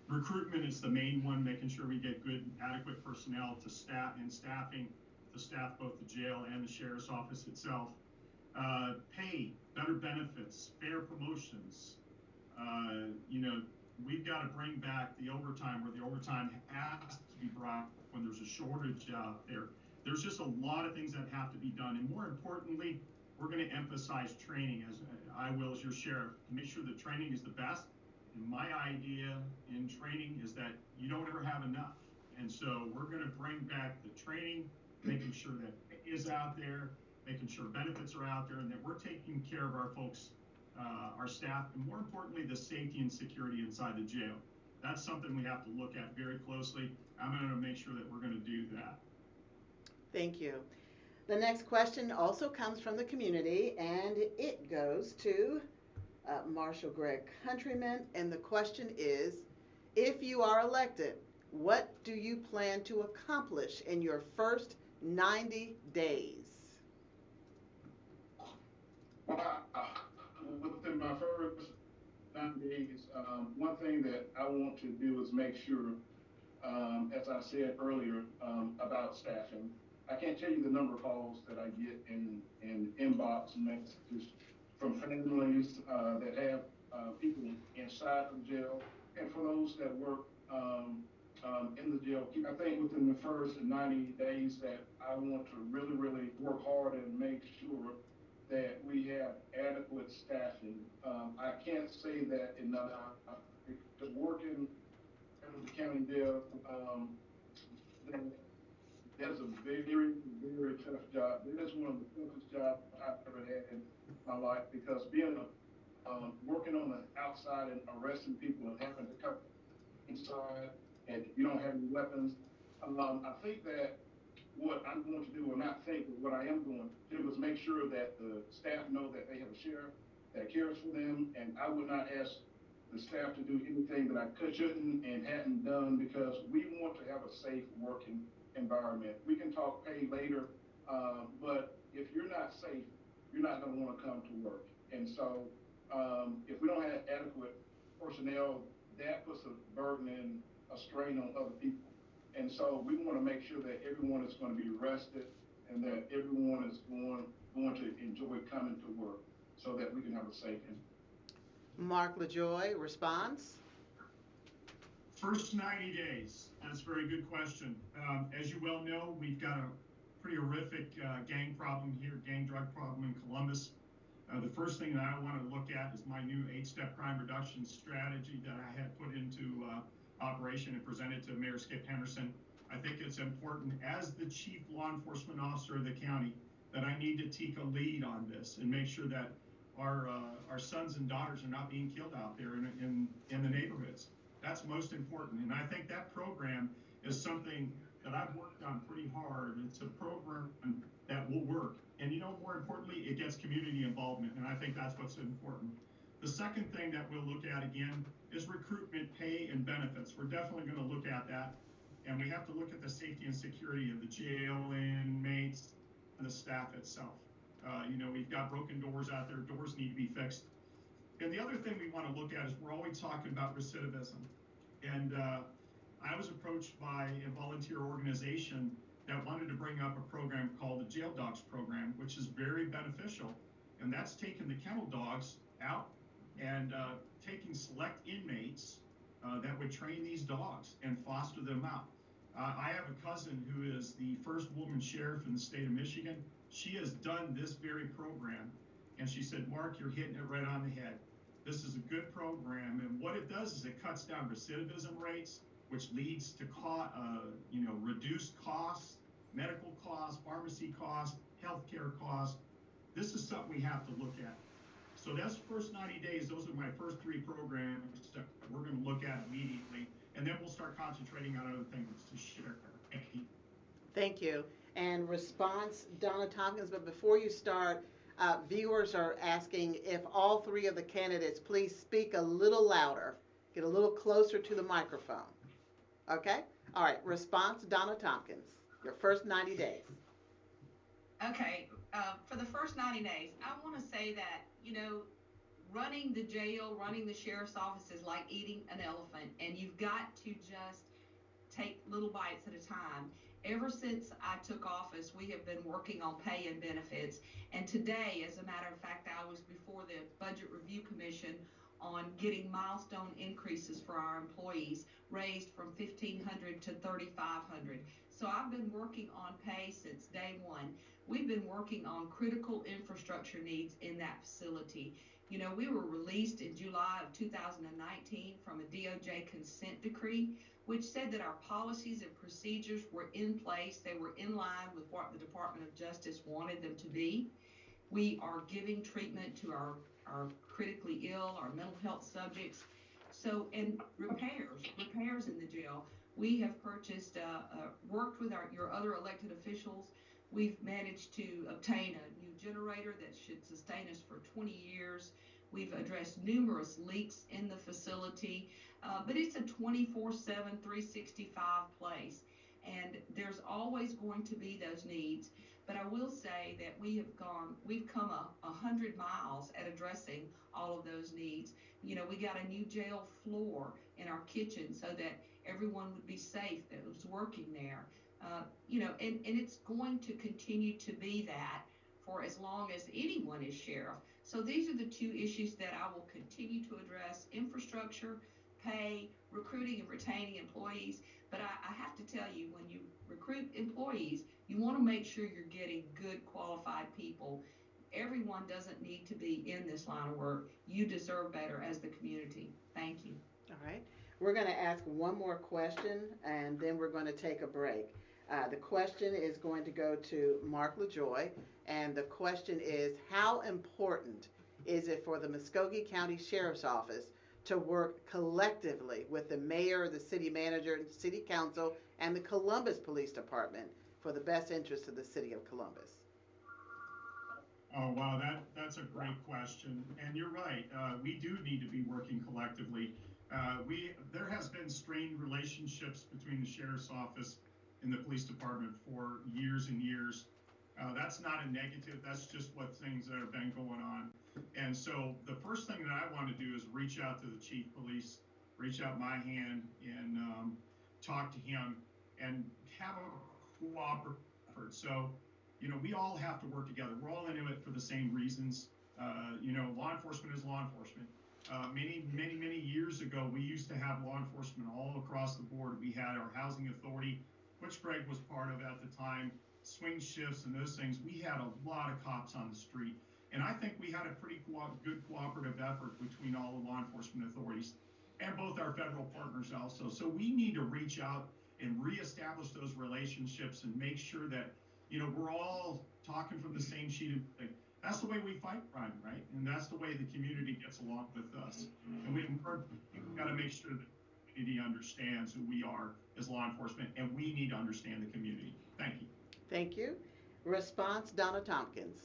Recruitment is the main one, making sure we get good, adequate personnel to staffing to staff both the jail and the Sheriff's Office itself. Pay, better benefits, fair promotions. We've got to bring back the overtime, where the overtime has to be brought when there's a shortage out there. There's just a lot of things that have to be done. And more importantly, we're going to emphasize training, as I will as your sheriff, to make sure the training is the best. And my idea in training is that you don't ever have enough. And so we're going to bring back the training, making sure that it is out there, making sure benefits are out there, and that we're taking care of our folks, our staff, and more importantly, the safety and security inside the jail. That's something we have to look at very closely. I'm going to make sure that we're going to do that. Thank you. The next question also comes from the community, and it goes to Marshal Greg Countryman. And the question is, if you are elected, what do you plan to accomplish in your first 90 days? Within my first 90 days, one thing that I want to do is make sure, as I said earlier, about staffing. I can't tell you the number of calls that I get in inbox messages from families that have people inside of jail, and for those that work in the jail. I think within the first 90 days that I want to really, really work hard and make sure that we have adequate staffing. I can't say that enough, because working in the county jail, that's a very, very tough job. It is one of the toughest jobs I've ever had in my life, because being working on the outside and arresting people and having to come inside and you don't have any weapons. I think that what I'm going to do, or not think, but what I am going to do, is make sure that the staff know that they have a sheriff that cares for them, and I would not ask the staff to do anything that I shouldn't and hadn't done, because we want to have a safe working environment. We can talk pay later, but if you're not safe, you're not going to want to come to work. And so if we don't have adequate personnel, that puts a burden and a strain on other people. And so we want to make sure that everyone is going to be rested and that everyone is going to enjoy coming to work, so that we can have a safe environment. Mark LaJoy, response. First 90 days, that's a very good question. As you well know, we've got a pretty horrific gang problem here, gang drug problem in Columbus. The first thing that I want to look at is my new 8-step crime reduction strategy that I had put into operation and presented to Mayor Skip Henderson. I think it's important, as the chief law enforcement officer of the county, that I need to take a lead on this and make sure that our sons and daughters are not being killed out there in the neighborhoods. That's most important. And I think that program is something that I've worked on pretty hard. It's a program that will work. And more importantly, it gets community involvement. And I think that's what's important. The second thing that we'll look at again is recruitment, pay, and benefits. We're definitely going to look at that. And we have to look at the safety and security of the jail inmates and the staff itself. We've got broken doors out there. Doors need to be fixed. And the other thing we want to look at is we're always talking about recidivism. And I was approached by a volunteer organization that wanted to bring up a program called the Jail Dogs program, which is very beneficial. And that's taking the kennel dogs out and taking select inmates that would train these dogs and foster them out. I have a cousin who is the first woman sheriff in the state of Michigan. She has done this very program. And she said, Mark, you're hitting it right on the head. This is a good program. And what it does is it cuts down recidivism rates, which leads to reduced costs, medical costs, pharmacy costs, healthcare costs. This is something we have to look at. So that's first 90 days. Those are my first 3 programs that we're going to look at immediately. And then we'll start concentrating on other things to share. Thank you. Thank you. And response, Donna Tompkins, but before you start, viewers are asking if all 3 of the candidates please speak a little louder, get a little closer to the microphone. Okay? All right. Response, Donna Tompkins, your first 90 days. Okay. For the first 90 days, I want to say that, running the jail, running the sheriff's office is like eating an elephant, and you've got to just take little bites at a time. Ever since I took office, we have been working on pay and benefits. And today, as a matter of fact, I was before the Budget Review Commission on getting milestone increases for our employees, raised from $1,500 to $3,500. So I've been working on pay since day one. We've been working on critical infrastructure needs in that facility. We were released in July of 2019 from a DOJ consent decree, which said that our policies and procedures were in place. They were in line with what the Department of Justice wanted them to be. We are giving treatment to our critically ill, our mental health subjects. So, and repairs in the jail. We have purchased, worked with your other elected officials. We've managed to obtain a new generator that should sustain us for 20 years. We've addressed numerous leaks in the facility, but it's a 24/7, 365 place. And there's always going to be those needs. But I will say that we've come 100 miles at addressing all of those needs. We got a new jail floor in our kitchen so that everyone would be safe that was working there. And it's going to continue to be that for as long as anyone is sheriff. So these are the 2 issues that I will continue to address: infrastructure, pay, recruiting and retaining employees. But I have to tell you, when you recruit employees, you want to make sure you're getting good qualified people. Everyone doesn't need to be in this line of work. You deserve better as the community. Thank you. All right. We're going to ask one more question, and then we're going to take a break. The question is going to go to Mark LaJoy, and the question is, how important is it for the Muskogee County Sheriff's Office to work collectively with the mayor, the city manager, and city council, and the Columbus Police Department for the best interest of the city of Columbus? Oh, wow, that's a great question. And you're right, we do need to be working collectively. There has been strained relationships between the sheriff's office and the police department for years and years. That's not a negative, that's just what things that have been going on. And so the first thing that I want to do is reach out to the chief of police, reach out my hand and talk to him and have a cooperative effort. So, we all have to work together. We're all into it for the same reasons. Law enforcement is law enforcement. Many years ago, we used to have law enforcement all across the board. We had our housing authority, which Greg was part of at the time, swing shifts and those things. We had a lot of cops on the street. And I think we had a pretty good cooperative effort between all the law enforcement authorities and both our federal partners also. So we need to reach out and reestablish those relationships and make sure that, we're all talking from the same sheet of thing. That's the way we fight crime, right? And that's the way the community gets along with us. And we've got to make sure that community understands who we are as law enforcement, and we need to understand the community. Thank you. Thank you. Response, Donna Tompkins.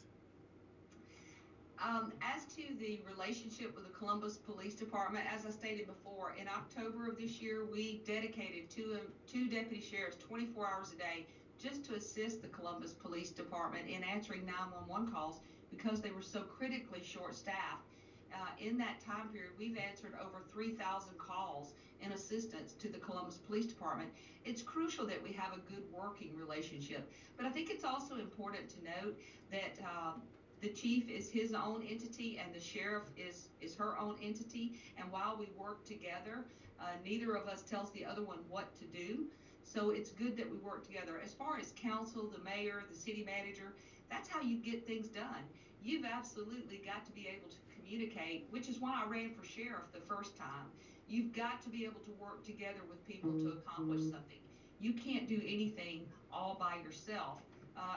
As to the relationship with the Columbus Police Department, as I stated before, in October of this year, we dedicated two deputy sheriffs 24 hours a day just to assist the Columbus Police Department in answering 911 calls because they were so critically short-staffed. In that time period, we've answered over 3,000 calls in assistance to the Columbus Police Department. It's crucial that we have a good working relationship, but I think it's also important to note that the chief is his own entity and the sheriff is her own entity. And while we work together, neither of us tells the other one what to do. So it's good that we work together. As far as council, the mayor, the city manager, that's how you get things done. You've absolutely got to be able to communicate, which is why I ran for sheriff the first time. You've got to be able to work together with people to accomplish something. You can't do anything all by yourself.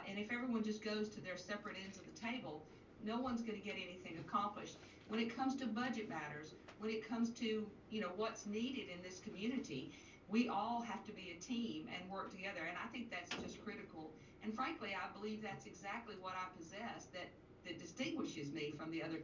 And if everyone just goes to their separate ends of the table, no one's going to get anything accomplished. When it comes to budget matters, when it comes to, what's needed in this community, we all have to be a team and work together. And I think that's just critical. And frankly, I believe that's exactly what I possess that distinguishes me from the other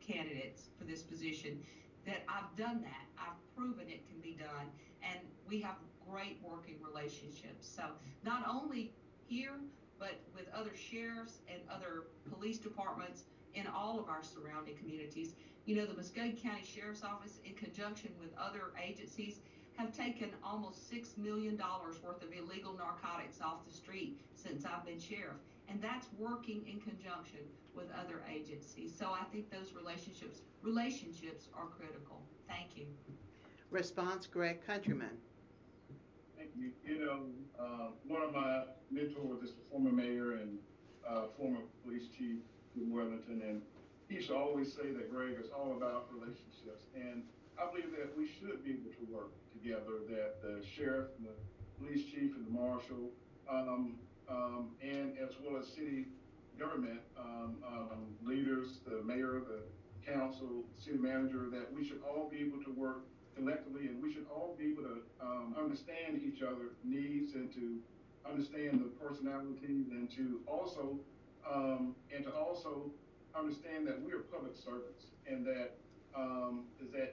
candidates for this position, that I've done that. I've proven it can be done. And we have great working relationships. So not only here, but with other sheriffs and other police departments in all of our surrounding communities. The Muskogee County Sheriff's Office, in conjunction with other agencies, have taken almost $6 million worth of illegal narcotics off the street since I've been sheriff. And that's working in conjunction with other agencies. So I think those relationships are critical. Thank you. Response, Greg Countryman. Thank you. One of my mentors is the former mayor and former police chief in Wellington, and he used to always say that, Greg, it's all about relationships. And I believe that we should be able to work together, that the sheriff and the police chief and the marshal, and as well as city government leaders, the mayor, the council, city manager, that we should all be able to work collectively, and we should all be able to understand each other's needs and to understand the personalities, and to also understand that we are public servants, and that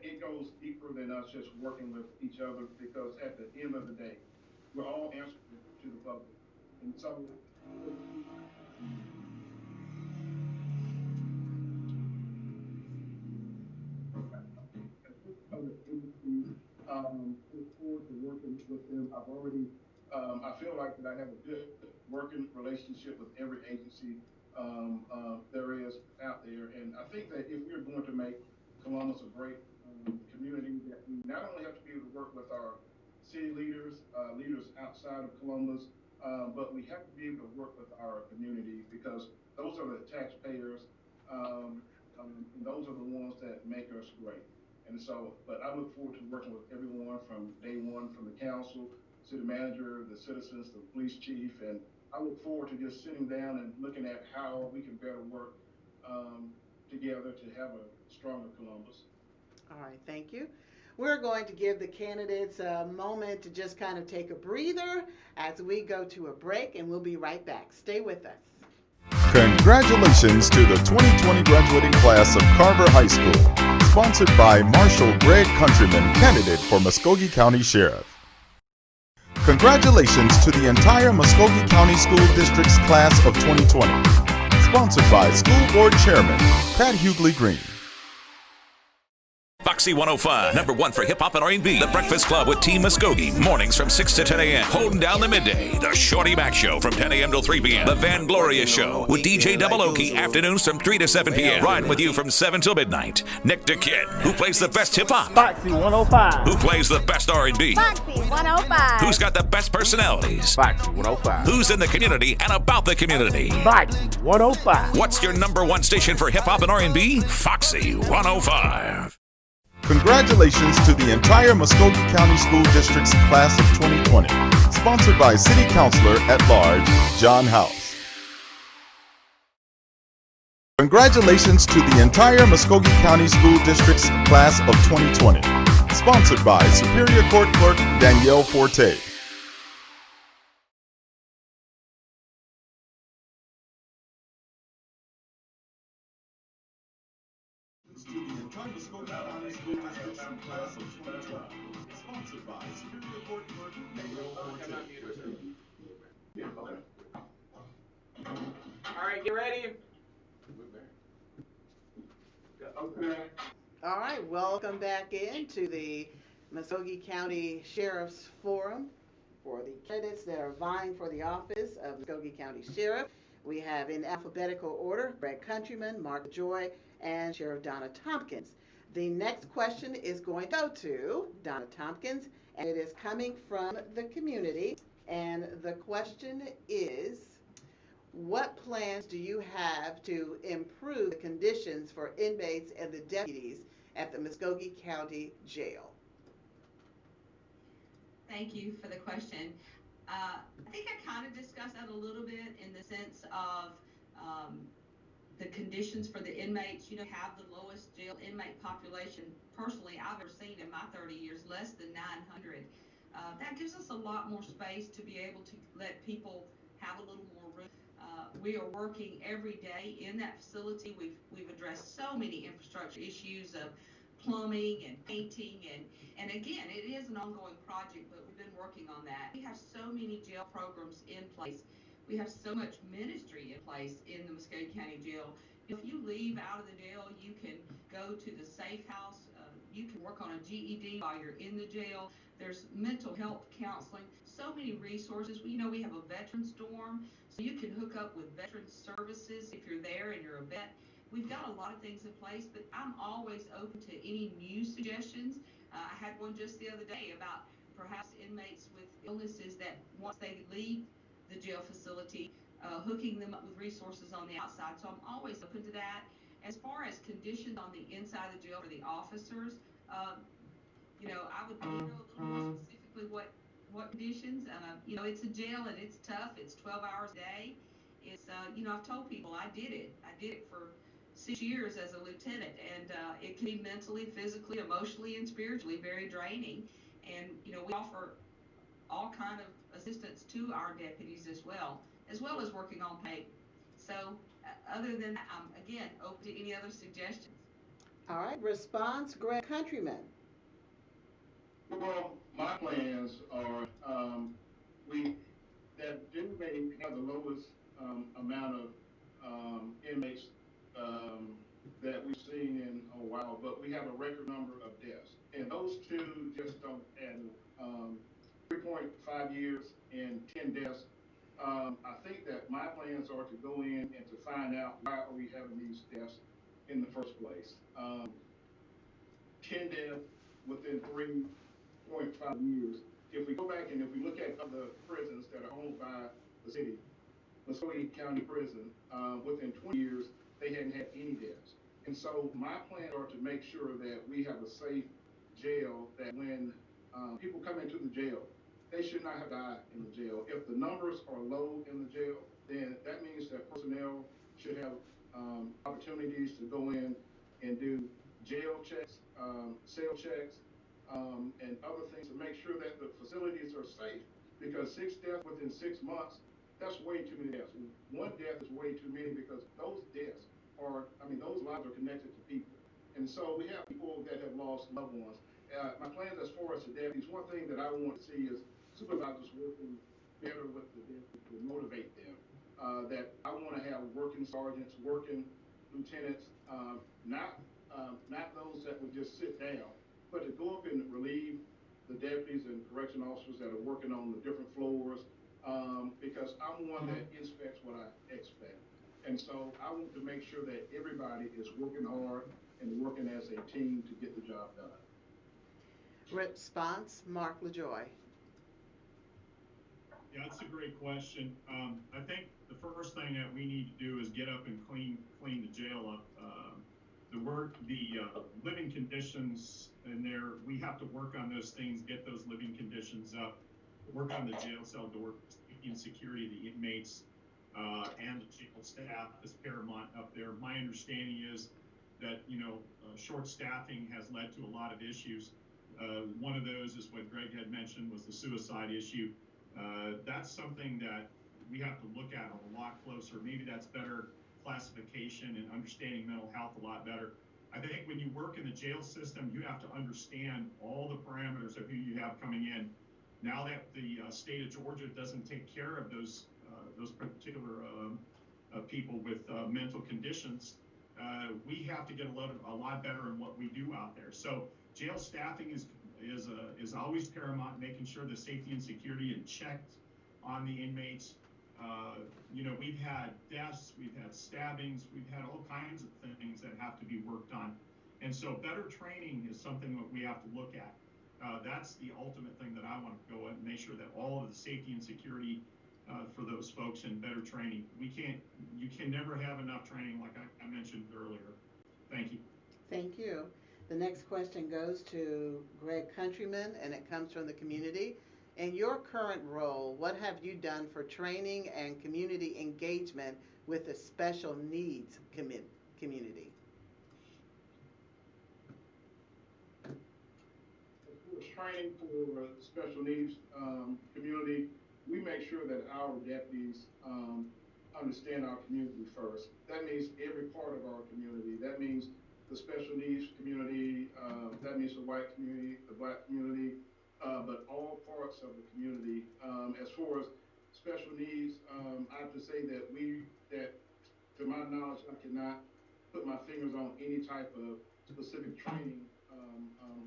it goes deeper than us just working with each other, because at the end of the day, we're all answerable to the public. And so look forward to working with them. I feel like that I have a good working relationship with every agency there is out there. And I think that if we're going to make Columbus a great community, that we not only have to be able to work with our city leaders, leaders outside of Columbus, but we have to be able to work with our communities, because those are the taxpayers, and those are the ones that make us great. And so, but I look forward to working with everyone from day one, from the council, city manager, the citizens, the police chief, and I look forward to just sitting down and looking at how we can better work together to have a stronger Columbus. All right, thank you. We're going to give the candidates a moment to just kind of take a breather as we go to a break, and we'll be right back. Stay with us. Congratulations to the 2020 graduating class of Carver High School, sponsored by Marshal Greg Countryman, candidate for Muskogee County Sheriff. Congratulations to the entire Muskogee County School District's class of 2020, sponsored by School Board Chairman Pat Hughley Green. Foxy 105, number one for hip hop and R&B. The Breakfast Club with Team Muskogee, mornings from 6 to 10 a.m. Holding down the midday. The Shorty Mac Show from 10 a.m. till 3 p.m. The Van Gloria Show with DJ Double Okie, afternoons from 3 to 7 p.m. Riding with you from 7 till midnight. Nick DeKid, who plays the best hip hop. Foxy 105. Who plays the best R&B. Foxy 105. Who's got the best personalities. Foxy 105. Who's in the community and about the community. Foxy 105. What's your number one station for hip hop and R&B? Foxy 105. Congratulations to the entire Muskogee County School District's class of 2020, sponsored by City Councilor at Large, John House. Congratulations to the entire Muskogee County School District's class of 2020, Sponsored by Superior Court Clerk Danielle Forte. Sponsored by Superior Court Clerk Danielle Forte. All right, get ready. All right, welcome back into the Muskogee County Sheriff's Forum for the candidates that are vying for the office of Muskogee County Sheriff. We have in alphabetical order Greg Countryman, Mark Joy, and Sheriff Donna Tompkins. The next question is going to go to Donna Tompkins, and it is coming from the community. And the question is, what plans do you have to improve the conditions for inmates and the deputies at the Muskogee County Jail? Thank you for the question. I think I kind of discussed that a little bit in the sense of the conditions for the inmates. You know, have the lowest jail inmate population personally I've ever seen in my 30 years, less than 900. That gives us a lot more space to be able to let people have a little more room. We are working every day in that facility. We've addressed so many infrastructure issues of plumbing and painting, and again, it is an ongoing project, but we've been working on that. We have so many jail programs in place. We have so much ministry in place in the Muskogee County Jail. If you leave out of the jail, you can go to the safe house. You can work on a GED while you're in the jail. There's mental health counseling, so many resources. We have a veterans dorm, so you can hook up with veterans services if you're there and you're a vet. We've got a lot of things in place, but I'm always open to any new suggestions. I had one just the other day about perhaps inmates with illnesses that once they leave the jail facility, hooking them up with resources on the outside. So I'm always open to that. As far as conditions on the inside of the jail for the officers, I would a little more specifically what conditions. It's a jail and it's tough. It's 12 hours a day. It's I've told people I did it for 6 years as a lieutenant, and it can be mentally, physically, emotionally, and spiritually very draining. And we offer all kind of assistance to our deputies as well as working on pay. So other than that, I'm again open to any other suggestions. All right, response, Greg Countryman. Well, my plans are that Denver may have the lowest amount of inmates that we've seen in a while, but we have a record number of deaths. And those two just don't add up. 3.5 years and 10 deaths. I think that my plans are to go in and to find out why are we having these deaths in the first place. 10 deaths within 3.5 years. If we go back and if we look at other prisons that are owned by the city, Muskogee County Prison, within 20 years, they hadn't had any deaths. And so my plans are to make sure that we have a safe jail, that when people come into the jail, they should not have died in the jail. If the numbers are low in the jail, then that means that personnel should have opportunities to go in and do jail checks, cell checks, and other things to make sure that the facilities are safe. Because 6 deaths within 6 months, that's way too many deaths. 1 death is way too many because those deaths those lives are connected to people. And so we have people that have lost loved ones. My plans as far as the deputies, one thing that I want to see is supervisors working better with the deputies to motivate them. That I want to have working sergeants, working lieutenants, not those that would just sit down, but to go up and relieve the deputies and correction officers that are working on the different floors, because I'm one that inspects what I expect. And so I want to make sure that everybody is working hard and working as a team to get the job done. Response, Mark LaJoy. Yeah, that's a great question. I think the first thing that we need to do is get up and clean the jail up. The living conditions in there, we have to work on those things, get those living conditions up, work on the jail cell door, and security of the inmates and the jail staff is paramount up there. My understanding is that short staffing has led to a lot of issues One of those is what Greg had mentioned was the suicide issue. That's something that we have to look at a lot closer. Maybe that's better classification and understanding mental health a lot better. I think when you work in the jail system, you have to understand all the parameters of who you have coming in. Now that the state of Georgia doesn't take care of those particular people with mental conditions, we have to get a lot better in what we do out there. So jail staffing is always paramount, making sure the safety and security is checked on the inmates. We've had deaths, we've had stabbings, we've had all kinds of things that have to be worked on. And so better training is something that we have to look at. That's the ultimate thing that I want to go and make sure that all of the safety and security for those folks and better training. You can never have enough training, like I mentioned earlier. Thank you. Thank you. The next question goes to Greg Countryman, and it comes from the community. In your current role, what have you done for training and community engagement with the special needs community? Training for special needs community, we make sure that our deputies understand our community first. That means every part of our community. That means the special needs community, that means the white community, the black community, but all parts of the community. As far as special needs, I have to say that to my knowledge, I cannot put my fingers on any type of specific training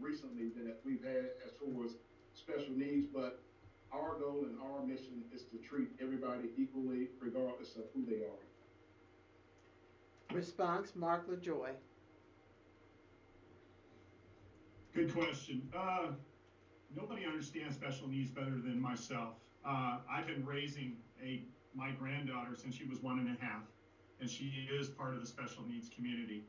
recently that we've had as far as special needs, but our goal and our mission is to treat everybody equally regardless of who they are. Response, Mark LaJoy. Good question. Nobody understands special needs better than myself. I've been raising my granddaughter since she was 1.5, and she is part of the special needs community.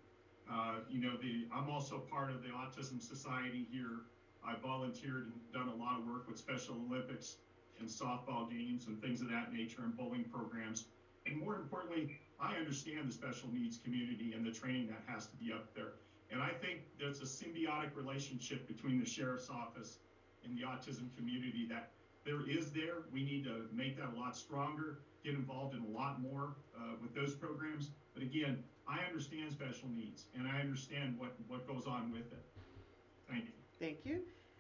I'm also part of the Autism Society here. I volunteered and done a lot of work with Special Olympics and softball games and things of that nature and bowling programs. And more importantly, I understand the special needs community and the training that has to be up there. And I think there's a symbiotic relationship between the sheriff's office and the autism community that there. We need to make that a lot stronger, get involved in a lot more with those programs. But again, I understand special needs and I understand what goes on with it. Thank you. Thank you.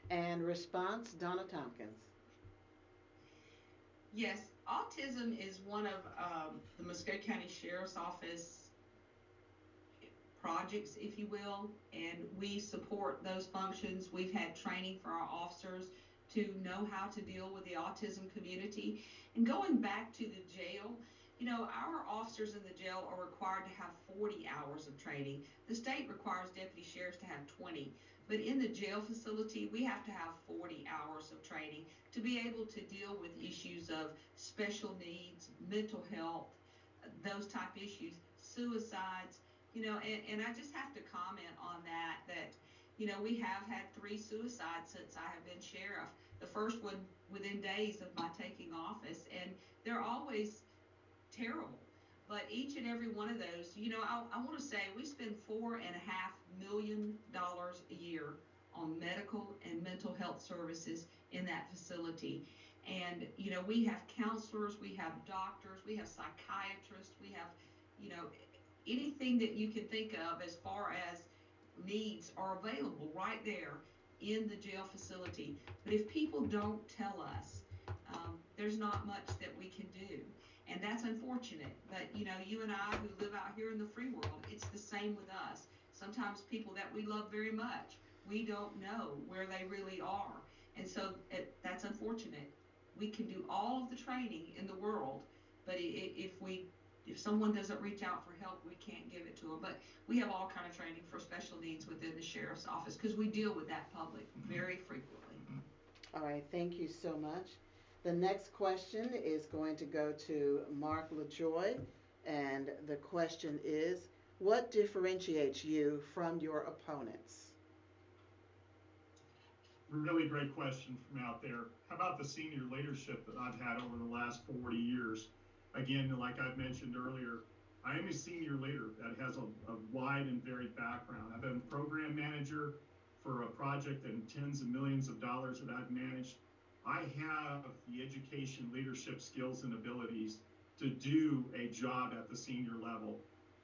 And response, Donna Tompkins. Yes, autism is one of the Muskogee County Sheriff's Office projects, if you will, and we support those functions. We've had training for our officers to know how to deal with the autism community. And going back to the jail, our officers in the jail are required to have 40 hours of training. The state requires deputy sheriffs to have 20. But in the jail facility, we have to have 40 hours of training to be able to deal with issues of special needs, mental health, those type issues, suicides, and I just have to comment on that, we have had 3 suicides since I have been sheriff. The first one within days of my taking office, and they're always terrible. But each and every one of those, I want to say we spend $4.5 million a year on medical and mental health services in that facility. And, we have counselors, we have doctors, we have psychiatrists, we have, anything that you can think of as far as needs are available right there in the jail facility. But if people don't tell us, there's not much that we can do. And that's unfortunate. But, you and I who live out here in the free world, it's the same with us. Sometimes people that we love very much, we don't know where they really are. And so that's unfortunate. We can do all of the training in the world, but if someone doesn't reach out for help, we can't give it to them. But we have all kind of training for special needs within the sheriff's office because we deal with that public very frequently. All right, thank you so much. The next question is going to go to Mark LaJoy, and the question is, what differentiates you from your opponents? Really great question from out there. How about the senior leadership that I've had over the last 40 years? Again, like I've mentioned earlier, I am a senior leader that has a wide and varied background. I've been program manager for a project in tens of millions of dollars that I've managed, I have the education, leadership skills, and abilities to do a job at the senior level.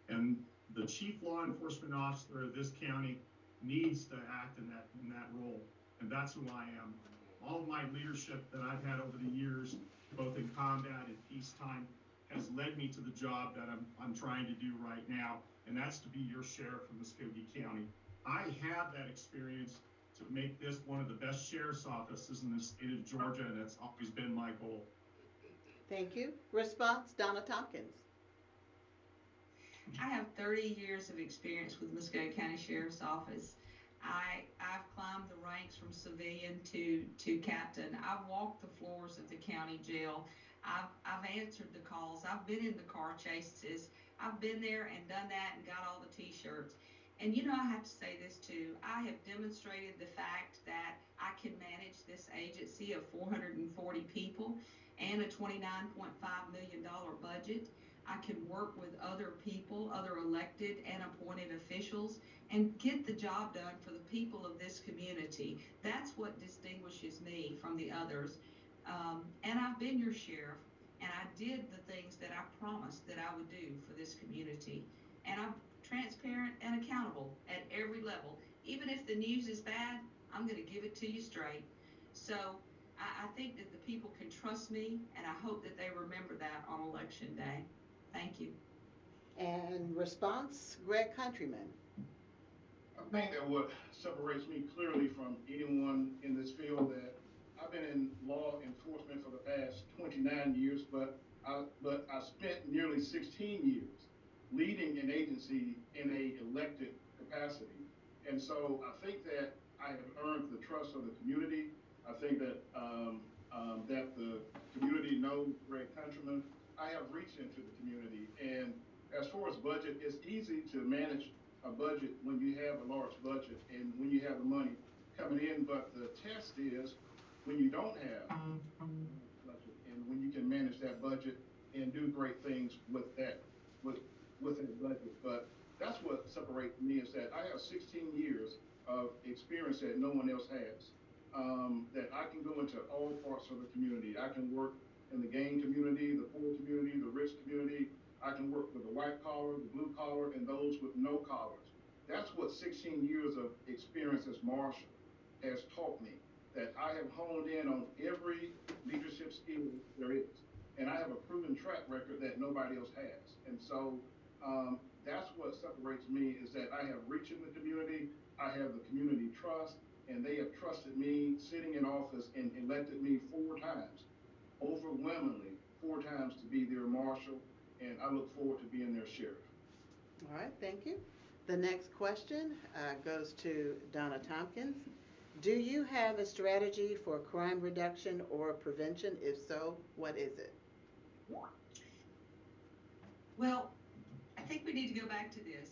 And the chief law enforcement officer of this county needs to act in that role. And that's who I am. All of my leadership that I've had over the years, both in combat and peacetime, has led me to the job that I'm trying to do right now, and that's to be your sheriff of Muskogee County. I have that experience to make this one of the best sheriff's offices in the state of Georgia, and that's always been my goal. Thank you. Response, Donna Tompkins. I have 30 years of experience with Muskogee County Sheriff's Office. I've climbed the ranks from civilian to captain. I've walked the floors of the county jail. I've answered the calls. I've been in the car chases. I've been there and done that and got all the t-shirts. And I have to say this too. I have demonstrated the fact that I can manage this agency of 440 people and a $29.5 million budget. I can work with other people, other elected and appointed officials, and get the job done for the people of this community. That's what distinguishes me from the others. And I've been your sheriff, and I did the things that I promised that I would do for this community. And I'm transparent and accountable at every level. Even if the news is bad, I'm going to give it to you straight. So I think that the people can trust me, and I hope that they remember that on Election Day. Thank you. And response, Greg Countryman. I think that what separates me clearly from anyone in this field, that I've been in law enforcement for the past 29 years, but I spent nearly 16 years leading an agency in a elected capacity. And so I think that I have earned the trust of the community. I think that that the community knows Greg Countryman. I have reached into the community, and as far as budget, it's easy to manage a budget when you have a large budget and when you have the money coming in, but the test is when you don't have a budget and when you can manage that budget and do great things with that budget. But that's what separates me, is that I have 16 years of experience that no one else has. That I can go into all parts of the community. I can work in the gang community, the poor community, the rich community. I can work with the white collar, the blue collar, and those with no collars. That's what 16 years of experience as marshal has taught me, that I have honed in on every leadership skill there is. And I have a proven track record that nobody else has. And so that's what separates me, is that I have reached in the community, I have the community trust, and they have trusted me sitting in office and elected me 4 times, overwhelmingly 4 times, to be their marshal, and I look forward to being their sheriff. All right, thank you. The next question goes to Donna Tompkins. Do you have a strategy for crime reduction or prevention? If so, what is it? Well, I think we need to go back to this.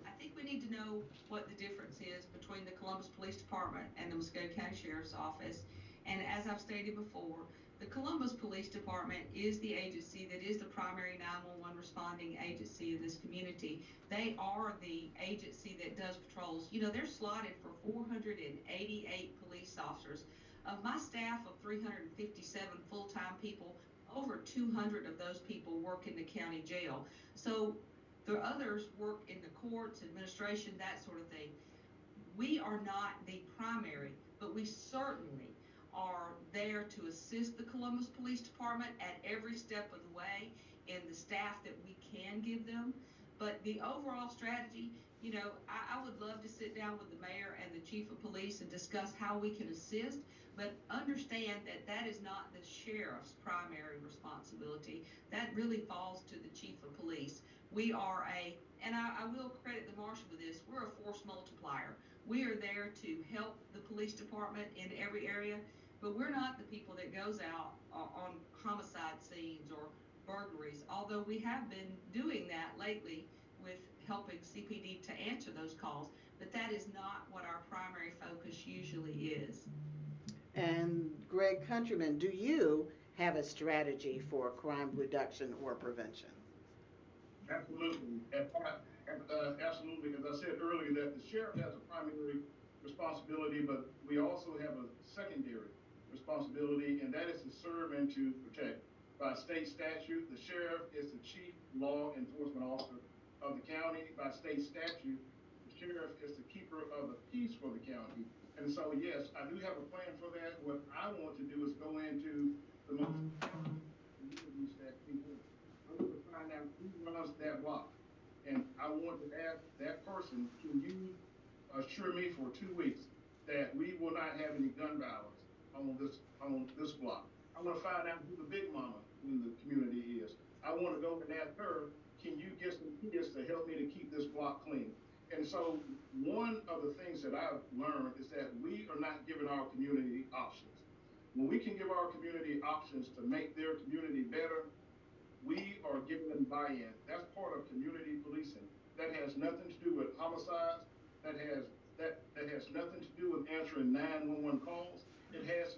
I think we need to know what the difference is between the Columbus Police Department and the Muskogee County Sheriff's Office. And as I've stated before, the Columbus Police Department is the agency that is the primary 911 responding agency in this community. They are the agency that does patrols. They're slotted for 488 police officers. Of my staff of 357 full-time people, over 200 of those people work in the county jail. So the others work in the courts, administration, that sort of thing. We are not the primary, but we certainly are there to assist the Columbus Police Department at every step of the way in the staff that we can give them. But the overall strategy, I would love to sit down with the mayor and the chief of police and discuss how we can assist, but understand that that is not the sheriff's primary responsibility. That really falls to the chief of police. We are and I will credit the marshal with this, we're a force multiplier. We are there to help the police department in every area, but we're not the people that goes out on homicide scenes or burglaries, although we have been doing that lately with helping CPD to answer those calls, but that is not what our primary focus usually is. And Greg Countryman, do you have a strategy for crime reduction or prevention? Absolutely. Absolutely, because I said earlier that the sheriff has a primary responsibility, but we also have a secondary responsibility, and that is to serve and to protect. By state statute, the sheriff is the chief law enforcement officer of the county. By state statute, the sheriff is the keeper of the peace for the county. And so, yes, I do have a plan for that. What I want to do is go into the most communities that we have. I want to find out who runs that block. And I want to ask that person, can you assure me for 2 weeks that we will not have any gun violence on this block? I want to find out who the big mama in the community is. I want to go and ask her, can you get some kids to help me to keep this block clean? And so one of the things that I've learned is that we are not giving our community options. When we can give our community options to make their community better, we are giving them buy-in. That's part of community policing. That has nothing to do with homicides. That has nothing to do with answering 911 calls. It has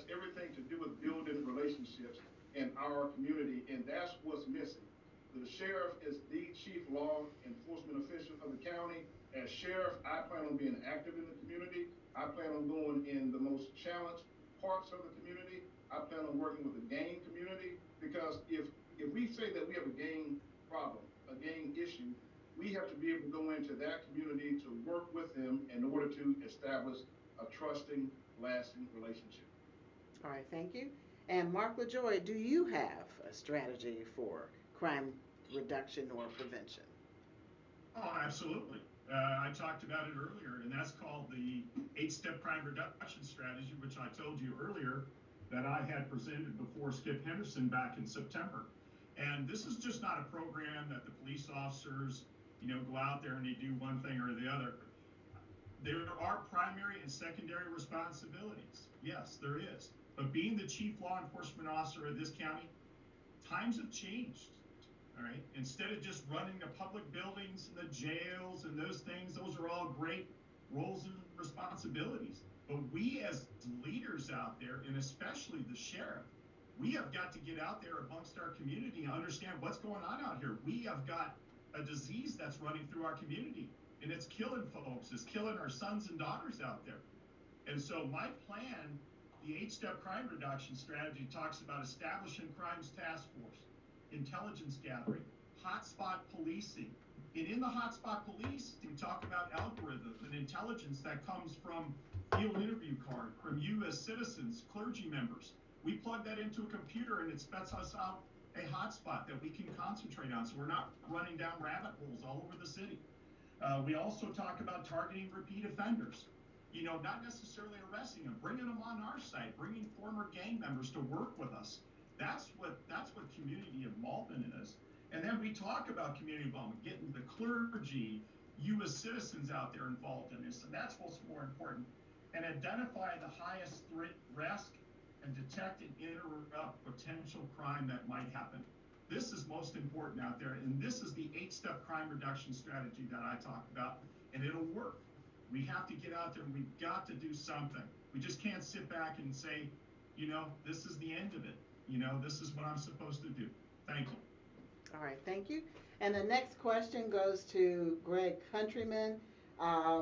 everything to do with building relationships in our community, and that's what's missing. The sheriff is the chief law enforcement official of the county. As sheriff, I plan on being active in the community. I plan on going in the most challenged parts of the community. I plan on working with the gang community, because if we say that we have a gang problem, a gang issue, we have to be able to go into that community to work with them in order to establish a trusting, lasting relationship. All right, thank you. And Mark LaJoy, do you have a strategy for crime reduction or prevention? Oh, absolutely. I talked about it earlier, and that's called the 8-step crime reduction strategy, which I told you earlier that I had presented before Skip Henderson back in September. And this is just not a program that the police officers, go out there and they do one thing or the other. There are primary and secondary responsibilities. Yes, there is. But being the chief law enforcement officer of this county, times have changed. All right. Instead of just running the public buildings and the jails and those things, those are all great roles and responsibilities. But we as leaders out there, and especially the sheriff, we have got to get out there amongst our community and understand what's going on out here. We have got a disease that's running through our community, and it's killing folks. It's killing our sons and daughters out there. And so my plan, the 8-step crime reduction strategy, talks about establishing crimes task force, intelligence gathering, hotspot policing. And in the hotspot policing, we talk about algorithms and intelligence that comes from field interview card, from you as citizens, clergy members. We plug that into a computer and it spits us out a hotspot that we can concentrate on, so we're not running down rabbit holes all over the city. We also talk about targeting repeat offenders. Not necessarily arresting them, bringing them on our site, bringing former gang members to work with us. That's what community involvement is. And then we talk about community involvement, getting the clergy, you as citizens out there involved in this, and that's what's more important. And identify the highest risk and detect and interrupt potential crime that might happen. This is most important out there, and this is the 8-step crime reduction strategy that I talked about, and it'll work. We have to get out there and we've got to do something. We just can't sit back and say, this is the end of it. This is what I'm supposed to do. Thank you. All right, thank you. And the next question goes to Greg Countryman.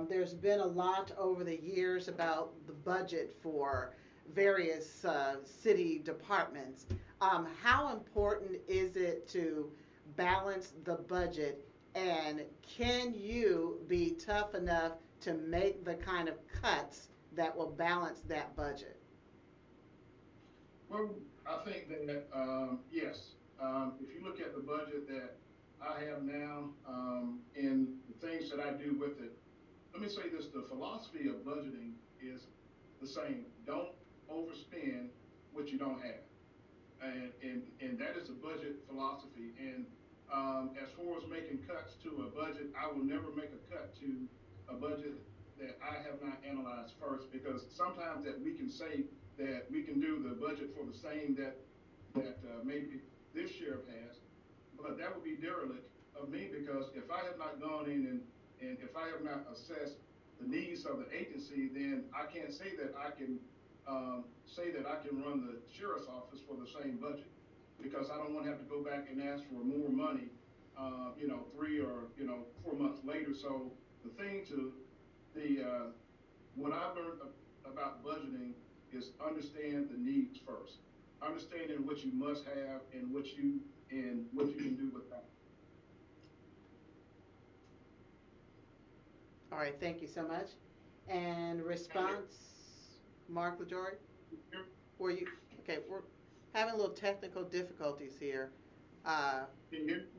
There's been a lot over the years about the budget for various city departments. How important is it to balance the budget, and can you be tough enough to make the kind of cuts that will balance that budget? Well, I think that, yes. If you look at the budget that I have now and the things that I do with it, let me say this, the philosophy of budgeting is the same. Don't overspend what you don't have. And that is a budget philosophy. And as far as making cuts to a budget, I will never make a cut to a budget that I have not analyzed first, because sometimes that we can say that we can do the budget for the same that maybe this sheriff has, but that would be derelict of me, because if I have not gone in and if I have not assessed the needs of the agency, then I can't say that I can run the sheriff's office for the same budget, because I don't want to have to go back and ask for more money, 3 or 4 months later. So the thing to What I learned about budgeting is understand the needs first, understanding what you must have and what you can do without. All right, thank you so much. And response, Mark LaJoy? Were you, okay, we're having a little technical difficulties here.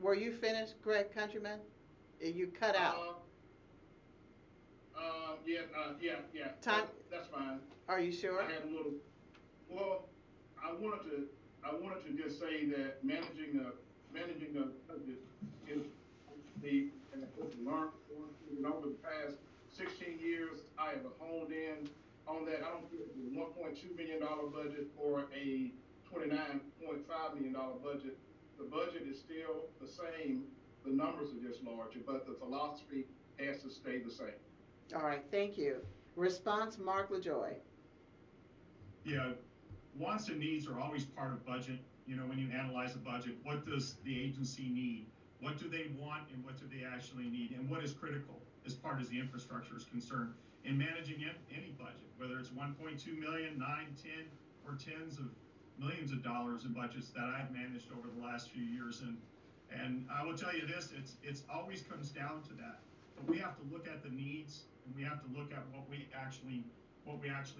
Were you finished, Greg Countryman? You cut out. Yeah. Time. That's fine. Are you sure? I had a little. Well, I wanted to just say that managing a budget is the learn over the past 16 years. I have honed in on that. I don't care if it's a $1.2 million budget or a $29.5 million budget. The budget is still the same. The numbers are just larger, but the philosophy has to stay the same. All right, thank you. Response, Mark LaJoy. Yeah, wants and needs are always part of budget. You know, when you analyze a budget, what does the agency need? What do they want and what do they actually need? And what is critical as part as the infrastructure is concerned in managing any budget, whether it's 1.2 million, 9, 10, or tens of millions of dollars in budgets that I've managed over the last few years. And I will tell you this, it's always comes down to that. But we have to look at the needs and we have to look at what we actually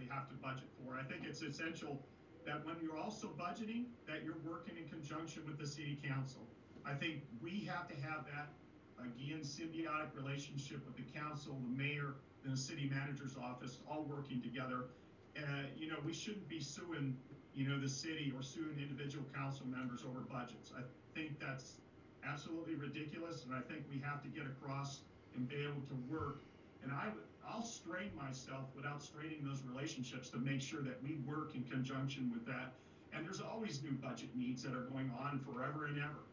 have to budget for. I think it's essential that when you're also budgeting, that you're working in conjunction with the city council. I think we have to have that, again, symbiotic relationship with the council, the mayor, and the city manager's office, all working together. You know, we shouldn't be suing, you know, the city or suing individual council members over budgets. I think that's absolutely ridiculous, and I think we have to get across and be able to work. And I'll strain myself without straining those relationships to make sure that we work in conjunction with that. And there's always new budget needs that are going on forever and ever.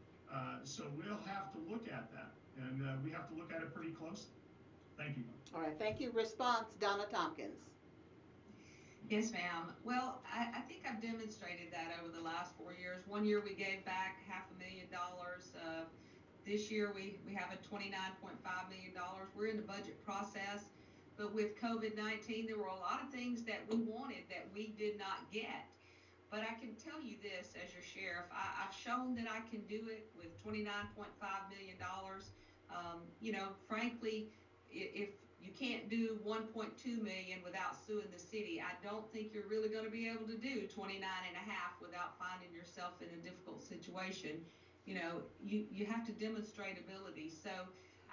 So we'll have to look at that, and we have to look at it pretty closely. Thank you. All right, thank you. Response, Donna Tompkins. Yes, ma'am. Well, I think I've demonstrated that over the last 4 years. 1 year we gave back $500,000. This year we have a $29.5 million. We're in the budget process, but with COVID-19, there were a lot of things that we wanted that we did not get. But I can tell you this, as your sheriff, I've shown that I can do it with $29.5 million. You know, frankly, if you can't do 1.2 million without suing the city, I don't think you're really going to be able to do 29.5 without finding yourself in a difficult situation. You know, you have to demonstrate ability. So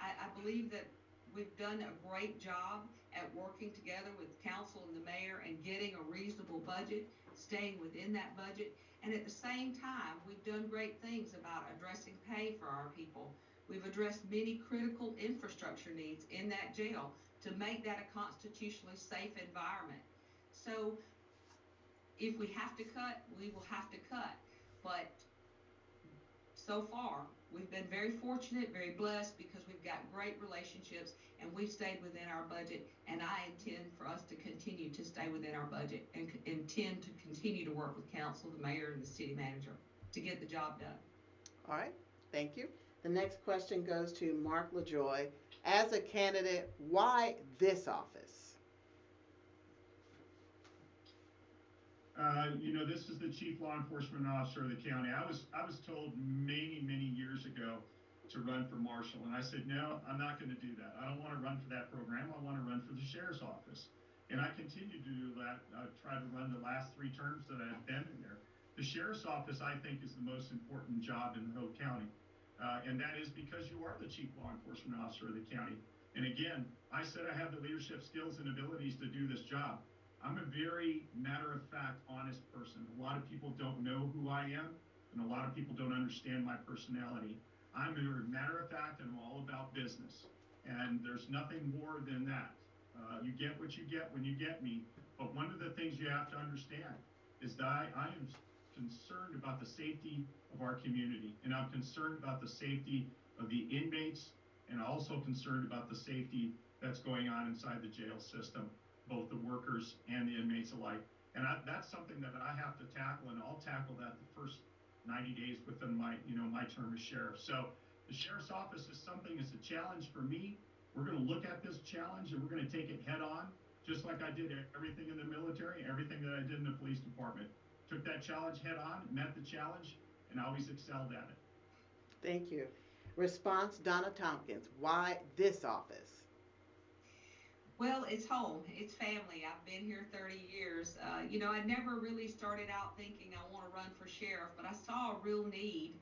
I believe that we've done a great job at working together with council and the mayor and getting a reasonable budget, staying within that budget. And at the same time, we've done great things about addressing pay for our people. We've addressed many critical infrastructure needs in that jail to make that a constitutionally safe environment. So if we have to cut, we will have to cut. But so far, we've been very fortunate, very blessed, because we've got great relationships and we've stayed within our budget. And I intend for us to continue to stay within our budget and intend to continue to work with council, the mayor, and the city manager to get the job done. All right, thank you. The next question goes to Mark LaJoy. As a candidate, why this office? You know, this is the chief law enforcement officer of the county. I was told many years ago to run for marshal, and I said, no, I'm not going to do that. I don't want to run for that program. I want to run for the sheriff's office. And I continue to do that. I've tried to run the last 3 terms that I've been in there. The sheriff's office, I think, is the most important job in the whole county. And that is because you are the chief law enforcement officer of the county. And again, I said I have the leadership skills and abilities to do this job. I'm a very matter-of-fact, honest person. A lot of people don't know who I am, and a lot of people don't understand my personality. I'm a matter-of-fact, and I'm all about business. And there's nothing more than that. You get what you get when you get me. But one of the things you have to understand is that I am concerned about the safety of our community, and I'm concerned about the safety of the inmates, and also concerned about the safety that's going on inside the jail system, both the workers and the inmates alike. And that's something that I have to tackle, and I'll tackle that the first 90 days within my term as sheriff. So the sheriff's office is something that's a challenge for me. We're going to look at this challenge and we're going to take it head on, just like I did everything in the military, everything that I did in the police department. Took that challenge head on, met the challenge, and always excelled at it. Thank you. Response, Donna Tompkins. Why this office? Well, it's home, it's family. I've been here 30 years. I never really started out thinking I want to run for sheriff, but I saw a real need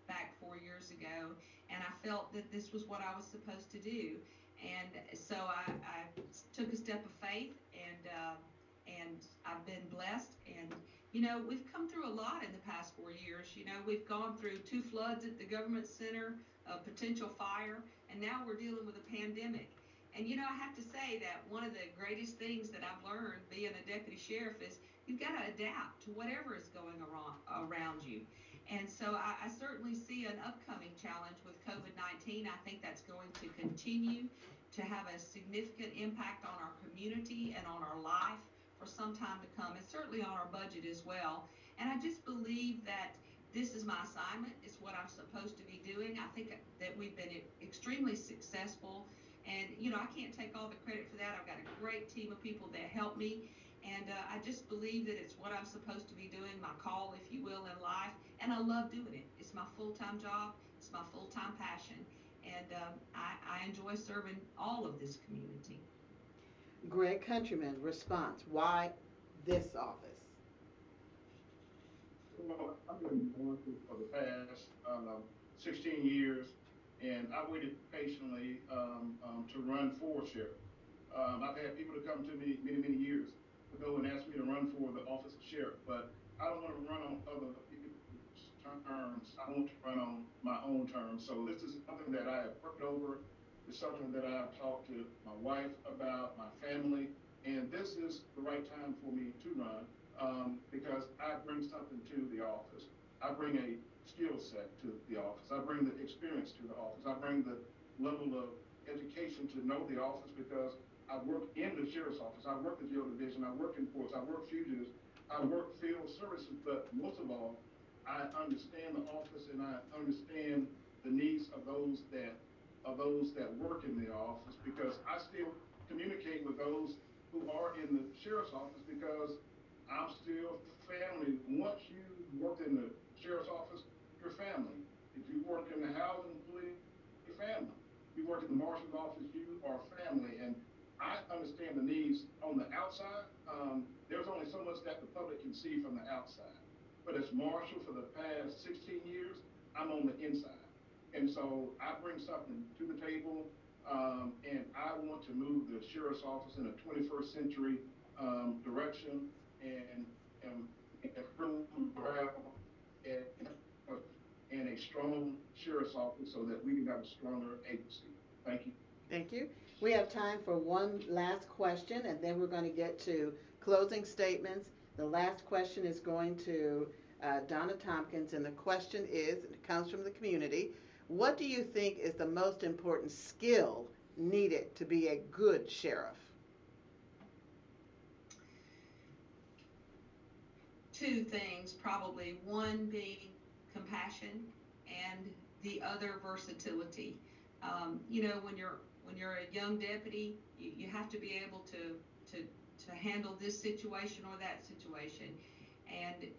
back 4 years ago, and I felt that this was what I was supposed to do. And so I took a step of faith, and I've been blessed. And we've come through a lot in the past 4 years. We've gone through 2 floods at the government center, a potential fire, and now we're dealing with a pandemic. And I have to say that one of the greatest things that I've learned being a deputy sheriff is you've got to adapt to whatever is going around you. And so I certainly see an upcoming challenge with COVID-19. I think that's going to continue to have a significant impact on our community and on our life for some time to come, and certainly on our budget as well. And I just believe that this is my assignment. It's what I'm supposed to be doing. I think that we've been extremely successful. And, I can't take all the credit for that. I've got a great team of people that help me. And I just believe that it's what I'm supposed to be doing, my call, if you will, in life. And I love doing it. It's my full-time job. It's my full-time passion. And I enjoy serving all of this community. Greg Countryman. Response, why this office? Well, I've been going through for the past 16 years, and I waited patiently to run for sheriff. I've had people to come to me many years ago and ask me to run for the office of sheriff, but I don't want to run on other people's terms. I want to run on my own terms. So this is something that I have worked over. It's something that I've talked to my wife about, my family, and this is the right time for me to run because I bring something to the office. I bring a skill set to the office. I bring the experience to the office. I bring the level of education to know the office because I work in the sheriff's office. I work the jail division. I work in courts. I work fugitives. I work field services. But most of all, I understand the office and I understand the needs of those that work in the office because I still communicate with those who are in the sheriff's office because I'm still family. Once you work in the sheriff's office, you're family. If you work in the housing police, you're family. If you work in the marshal's office, you are family. And I understand the needs on the outside. There's only so much that the public can see from the outside. But as marshal for the past 16 years, I'm on the inside. And so I bring something to the table, and I want to move the sheriff's office in a 21st century direction and a strong sheriff's office so that we can have a stronger agency. Thank you. Thank you. We have time for one last question, and then we're going to get to closing statements. The last question is going to Donna Tompkins, and the question is, it comes from the community, what do you think is the most important skill needed to be a good sheriff? Two things, probably. One being compassion, and the other versatility. When you're a young deputy, you have to be able to handle this situation or that situation. And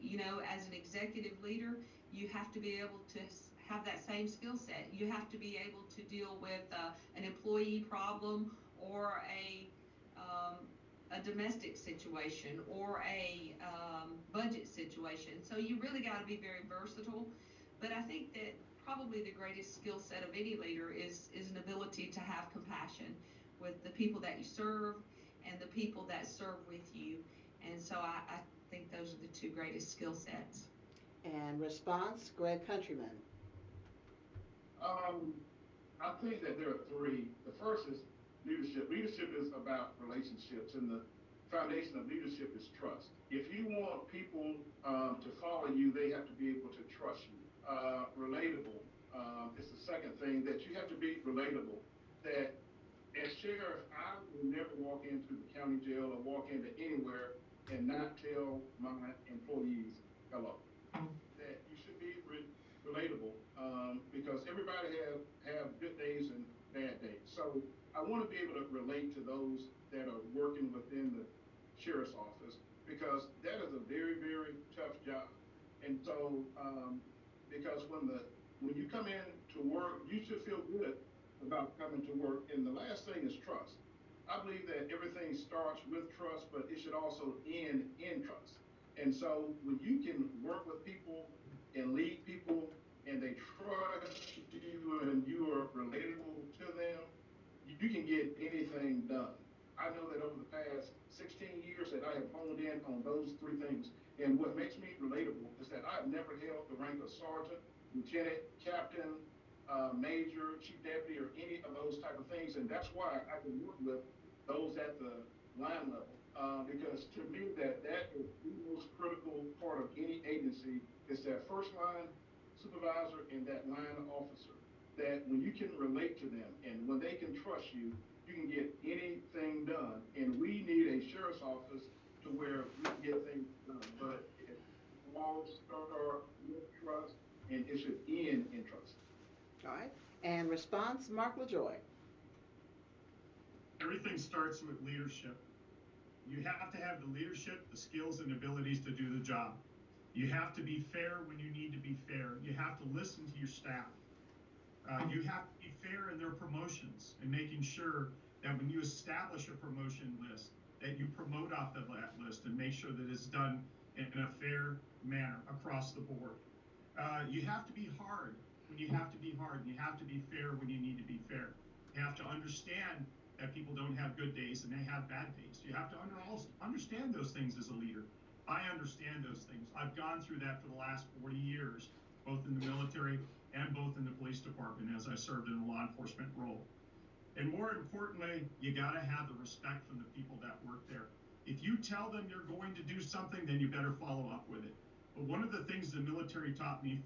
as an executive leader, you have to be able to have that same skill set. You have to be able to deal with an employee problem or a domestic situation or a budget situation. So you really got to be very versatile. But I think that probably the greatest skill set of any leader is an ability to have compassion with the people that you serve and the people that serve with you. And so I think those are the two greatest skill sets. And response, Greg Countryman. I think that there are three. The first is leadership. Leadership is about relationships, and the foundation of leadership is trust. If you want people to follow you, they have to be able to trust you. Relatable is the second thing, that you have to be relatable. That as sheriff, I will never walk into the county jail or walk into anywhere and not tell my employees hello. That you should be relatable because everybody have good days and bad days. So I want to be able to relate to those that are working within the sheriff's office, because that is a very, very tough job. And so, because when you come in to work, you should feel good about coming to work. And the last thing is trust. I believe that everything starts with trust, but it should also end in trust. And so when you can work with people and lead people and they trust you and you are relatable to them, you can get anything done. I know that over the past 16 years that I have honed in on those three things. And what makes me relatable is that I've never held the rank of sergeant, lieutenant, captain, major, chief deputy, or any of those type of things. And that's why I can work with those at the line level. Because to me, that is the most critical part of any agency is that first line supervisor and that line officer. That when you can relate to them and when they can trust you, you can get anything done. And we need a sheriff's office to where we can get things done. But it all starts with trust, and it should end in trust. All right. And response, Mark LaJoy. Everything starts with leadership. You have to have the leadership, the skills, and abilities to do the job. You have to be fair when you need to be fair. You have to listen to your staff. You have to be fair in their promotions and making sure that when you establish a promotion list, that you promote off of that list and make sure that it's done in a fair manner across the board. You have to be hard when you have to be hard. You have to be fair when you need to be fair. You have to understand that people don't have good days and they have bad days. You have to understand those things as a leader. I understand those things. I've gone through that for the last 40 years, both in the military and both in the police department as I served in a law enforcement role. And more importantly, you got to have the respect from the people that work there. If you tell them you're going to do something, then you better follow up with it. But one of the things the military taught me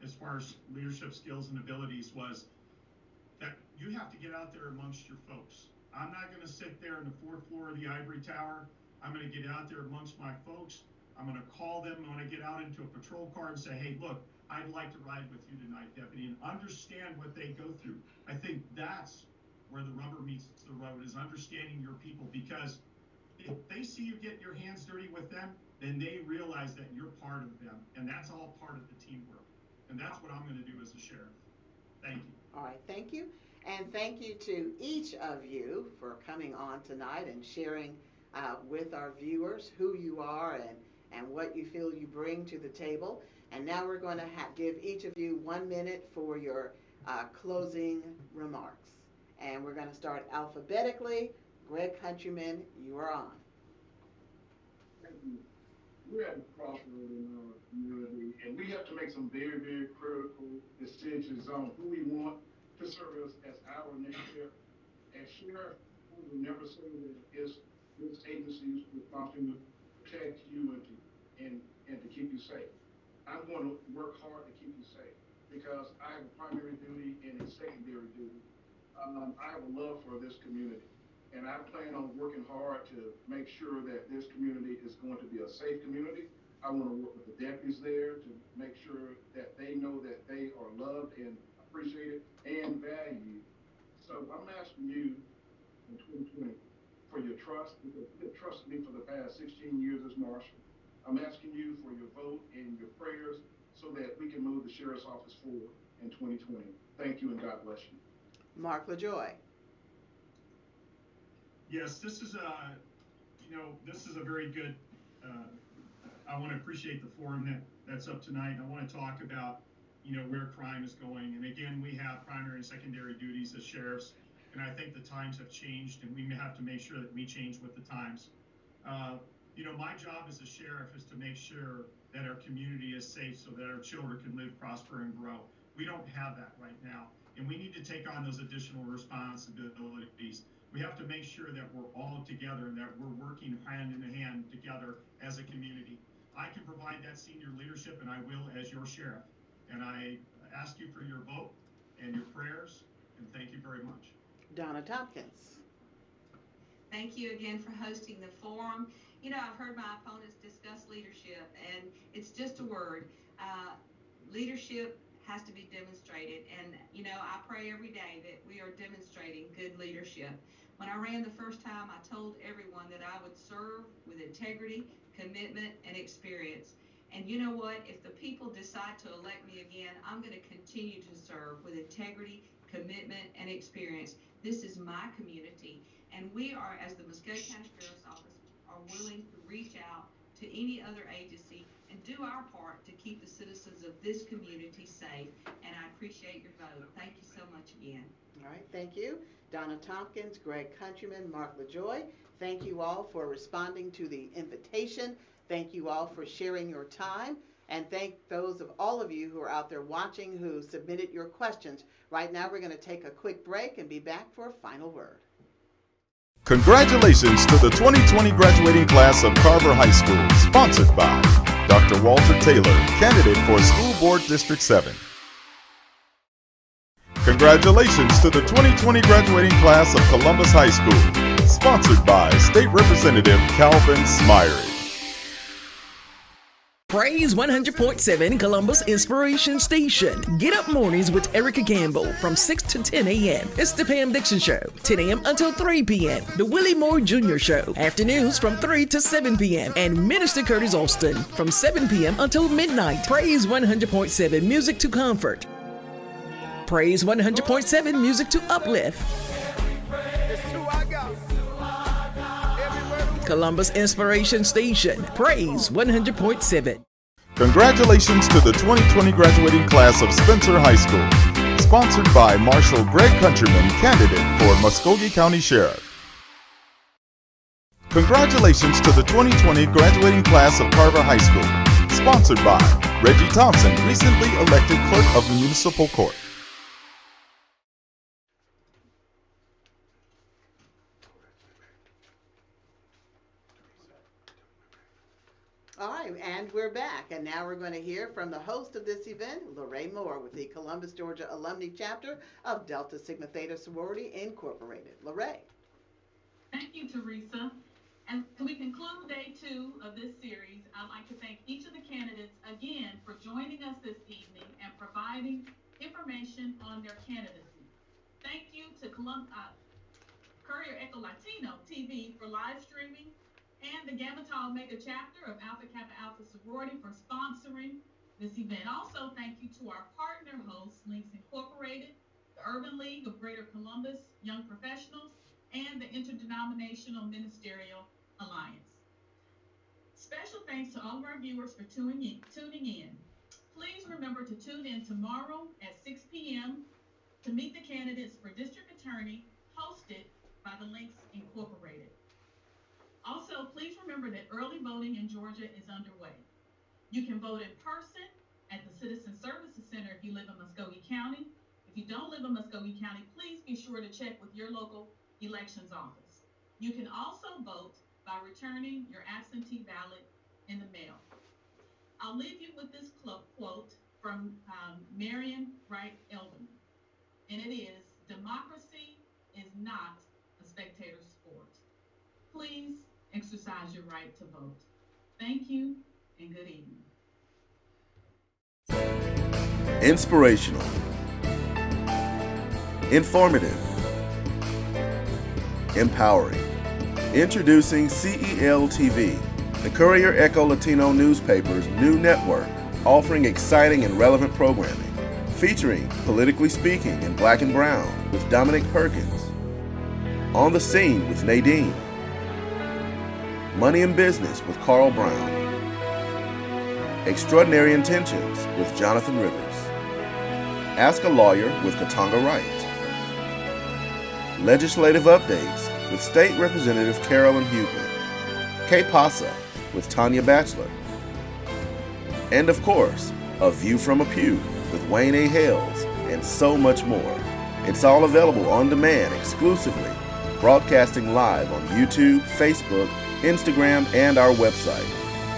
as far as leadership skills and abilities was that you have to get out there amongst your folks. I'm not going to sit there in the 4th floor of the ivory tower. I'm going to get out there amongst my folks. I'm going to call them when I get out into a patrol car and say, hey, look, I'd like to ride with you tonight, deputy, and understand what they go through. I think that's where the rubber meets the road, is understanding your people, because if they see you get your hands dirty with them, then they realize that you're part of them, and that's all part of the teamwork. And that's what I'm going to do as a sheriff. Thank you. All right, thank you. And thank you to each of you for coming on tonight and sharing with our viewers who you are and what you feel you bring to the table. And now we're going to give each of you 1 minute for your closing remarks. And we're going to start alphabetically. Greg Countryman, you are on. Thank you. We're at a crossroad in our community, and we have to make some very, very critical decisions on who we want to serve us as our next sheriff. As sheriff, we will never say that it's this agency's responsibility to protect you and to keep you safe. I'm going to work hard to keep you safe because I have a primary duty and a secondary duty. I have a love for this community, and I plan on working hard to make sure that this community is going to be a safe community. I want to work with the deputies there to make sure that they know that they are loved and appreciated and valued. So I'm asking you in 2020 for your trust, because you have trusted me for the past 16 years as Marshal. I'm asking you for your vote and your prayers so that we can move the Sheriff's Office forward in 2020. Thank you, and God bless you. Mark LaJoy. Yes, this is a very good, I want to appreciate the forum that's up tonight. I want to talk about, where crime is going. And again, we have primary and secondary duties as sheriffs. And I think the times have changed, and we have to make sure that we change with the times. My job as a sheriff is to make sure that our community is safe so that our children can live, prosper, and grow. We don't have that right now, and we need to take on those additional responsibilities. We have to make sure that we're all together and that we're working hand in hand together as a community. I can provide that senior leadership, and I will as your sheriff. And I ask you for your vote and your prayers, and thank you very much. Donna Tompkins. Thank you again for hosting the forum. I've heard my opponents discuss leadership, and it's just a word. Leadership has to be demonstrated. And, you know, I pray every day that we are demonstrating good leadership. When I ran the first time, I told everyone that I would serve with integrity, commitment, and experience. And you know what? If the people decide to elect me again, I'm going to continue to serve with integrity, commitment, and experience. This is my community. And we are, as the Muskogee County Sheriff's Office, are willing to reach out to any other agency and do our part to keep the citizens of this community safe. And I appreciate your vote. Thank you so much again. All right, thank you. Donna Tompkins, Greg Countryman, Mark LaJoy, thank you all for responding to the invitation. Thank you all for sharing your time. And thank those of all of you who are out there watching who submitted your questions. Right now, we're going to take a quick break and be back for a final word. Congratulations to the 2020 graduating class of Carver High School, sponsored by Dr. Walter Taylor, candidate for School Board District 7. Congratulations to the 2020 graduating class of Columbus High School, sponsored by State Representative Calvin Smyrie. Praise 100.7 Columbus Inspiration Station. Get up mornings with Erica Campbell from 6 to 10 a.m. It's the Pam Dixon Show, 10 a.m. until 3 p.m. The Willie Moore Jr. Show, afternoons from 3 to 7 p.m. And Minister Curtis Austin from 7 p.m. until midnight. Praise 100.7 Music to Comfort. Praise 100.7 Music to Uplift. Columbus Inspiration Station, Praise 100.7. Congratulations to the 2020 graduating class of Spencer High School, sponsored by Marshal Greg Countryman, candidate for Muskogee County Sheriff. Congratulations to the 2020 graduating class of Carver High School, sponsored by Reggie Thompson, recently elected clerk of the municipal court. All right, and we're back. And now we're going to hear from the host of this event, Lorraine Moore, with the Columbus, Georgia Alumni Chapter of Delta Sigma Theta Sorority Incorporated. Lorraine. Thank you, Teresa. As we conclude day 2 of this series, I'd like to thank each of the candidates again for joining us this evening and providing information on their candidacy. Thank you to Courier Echo Latino TV for live streaming, and the Gamma Tau Omega chapter of Alpha Kappa Alpha Sorority for sponsoring this event. Also, thank you to our partner hosts, Links Incorporated, the Urban League of Greater Columbus Young Professionals, and the Interdenominational Ministerial Alliance. Special thanks to all of our viewers for tuning in. Please remember to tune in tomorrow at 6 p.m. to meet the candidates for District Attorney, hosted by the Links Incorporated. Also, please remember that early voting in Georgia is underway. You can vote in person at the Citizen Services Center if you live in Muskogee County. If you don't live in Muskogee County, please be sure to check with your local elections office. You can also vote by returning your absentee ballot in the mail. I'll leave you with this quote from Marion Wright Edelman, and it is, "Democracy is not a spectator sport." Please exercise your right to vote. Thank you and good evening. Inspirational, informative, empowering. Introducing CEL TV, the Courier Echo Latino newspaper's new network, offering exciting and relevant programming, featuring Politically Speaking in Black and Brown with Dominic Perkins, On the Scene with Nadine, Money and Business with Carl Brown, Extraordinary Intentions with Jonathan Rivers, Ask a Lawyer with Katanga Wright, Legislative Updates with State Representative Carolyn Hubner, K-Pasa with Tanya Batchelor, and of course, A View from a Pew with Wayne A. Hales, and so much more. It's all available on demand exclusively, broadcasting live on YouTube, Facebook, Instagram, and our website,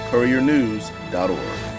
couriernews.org.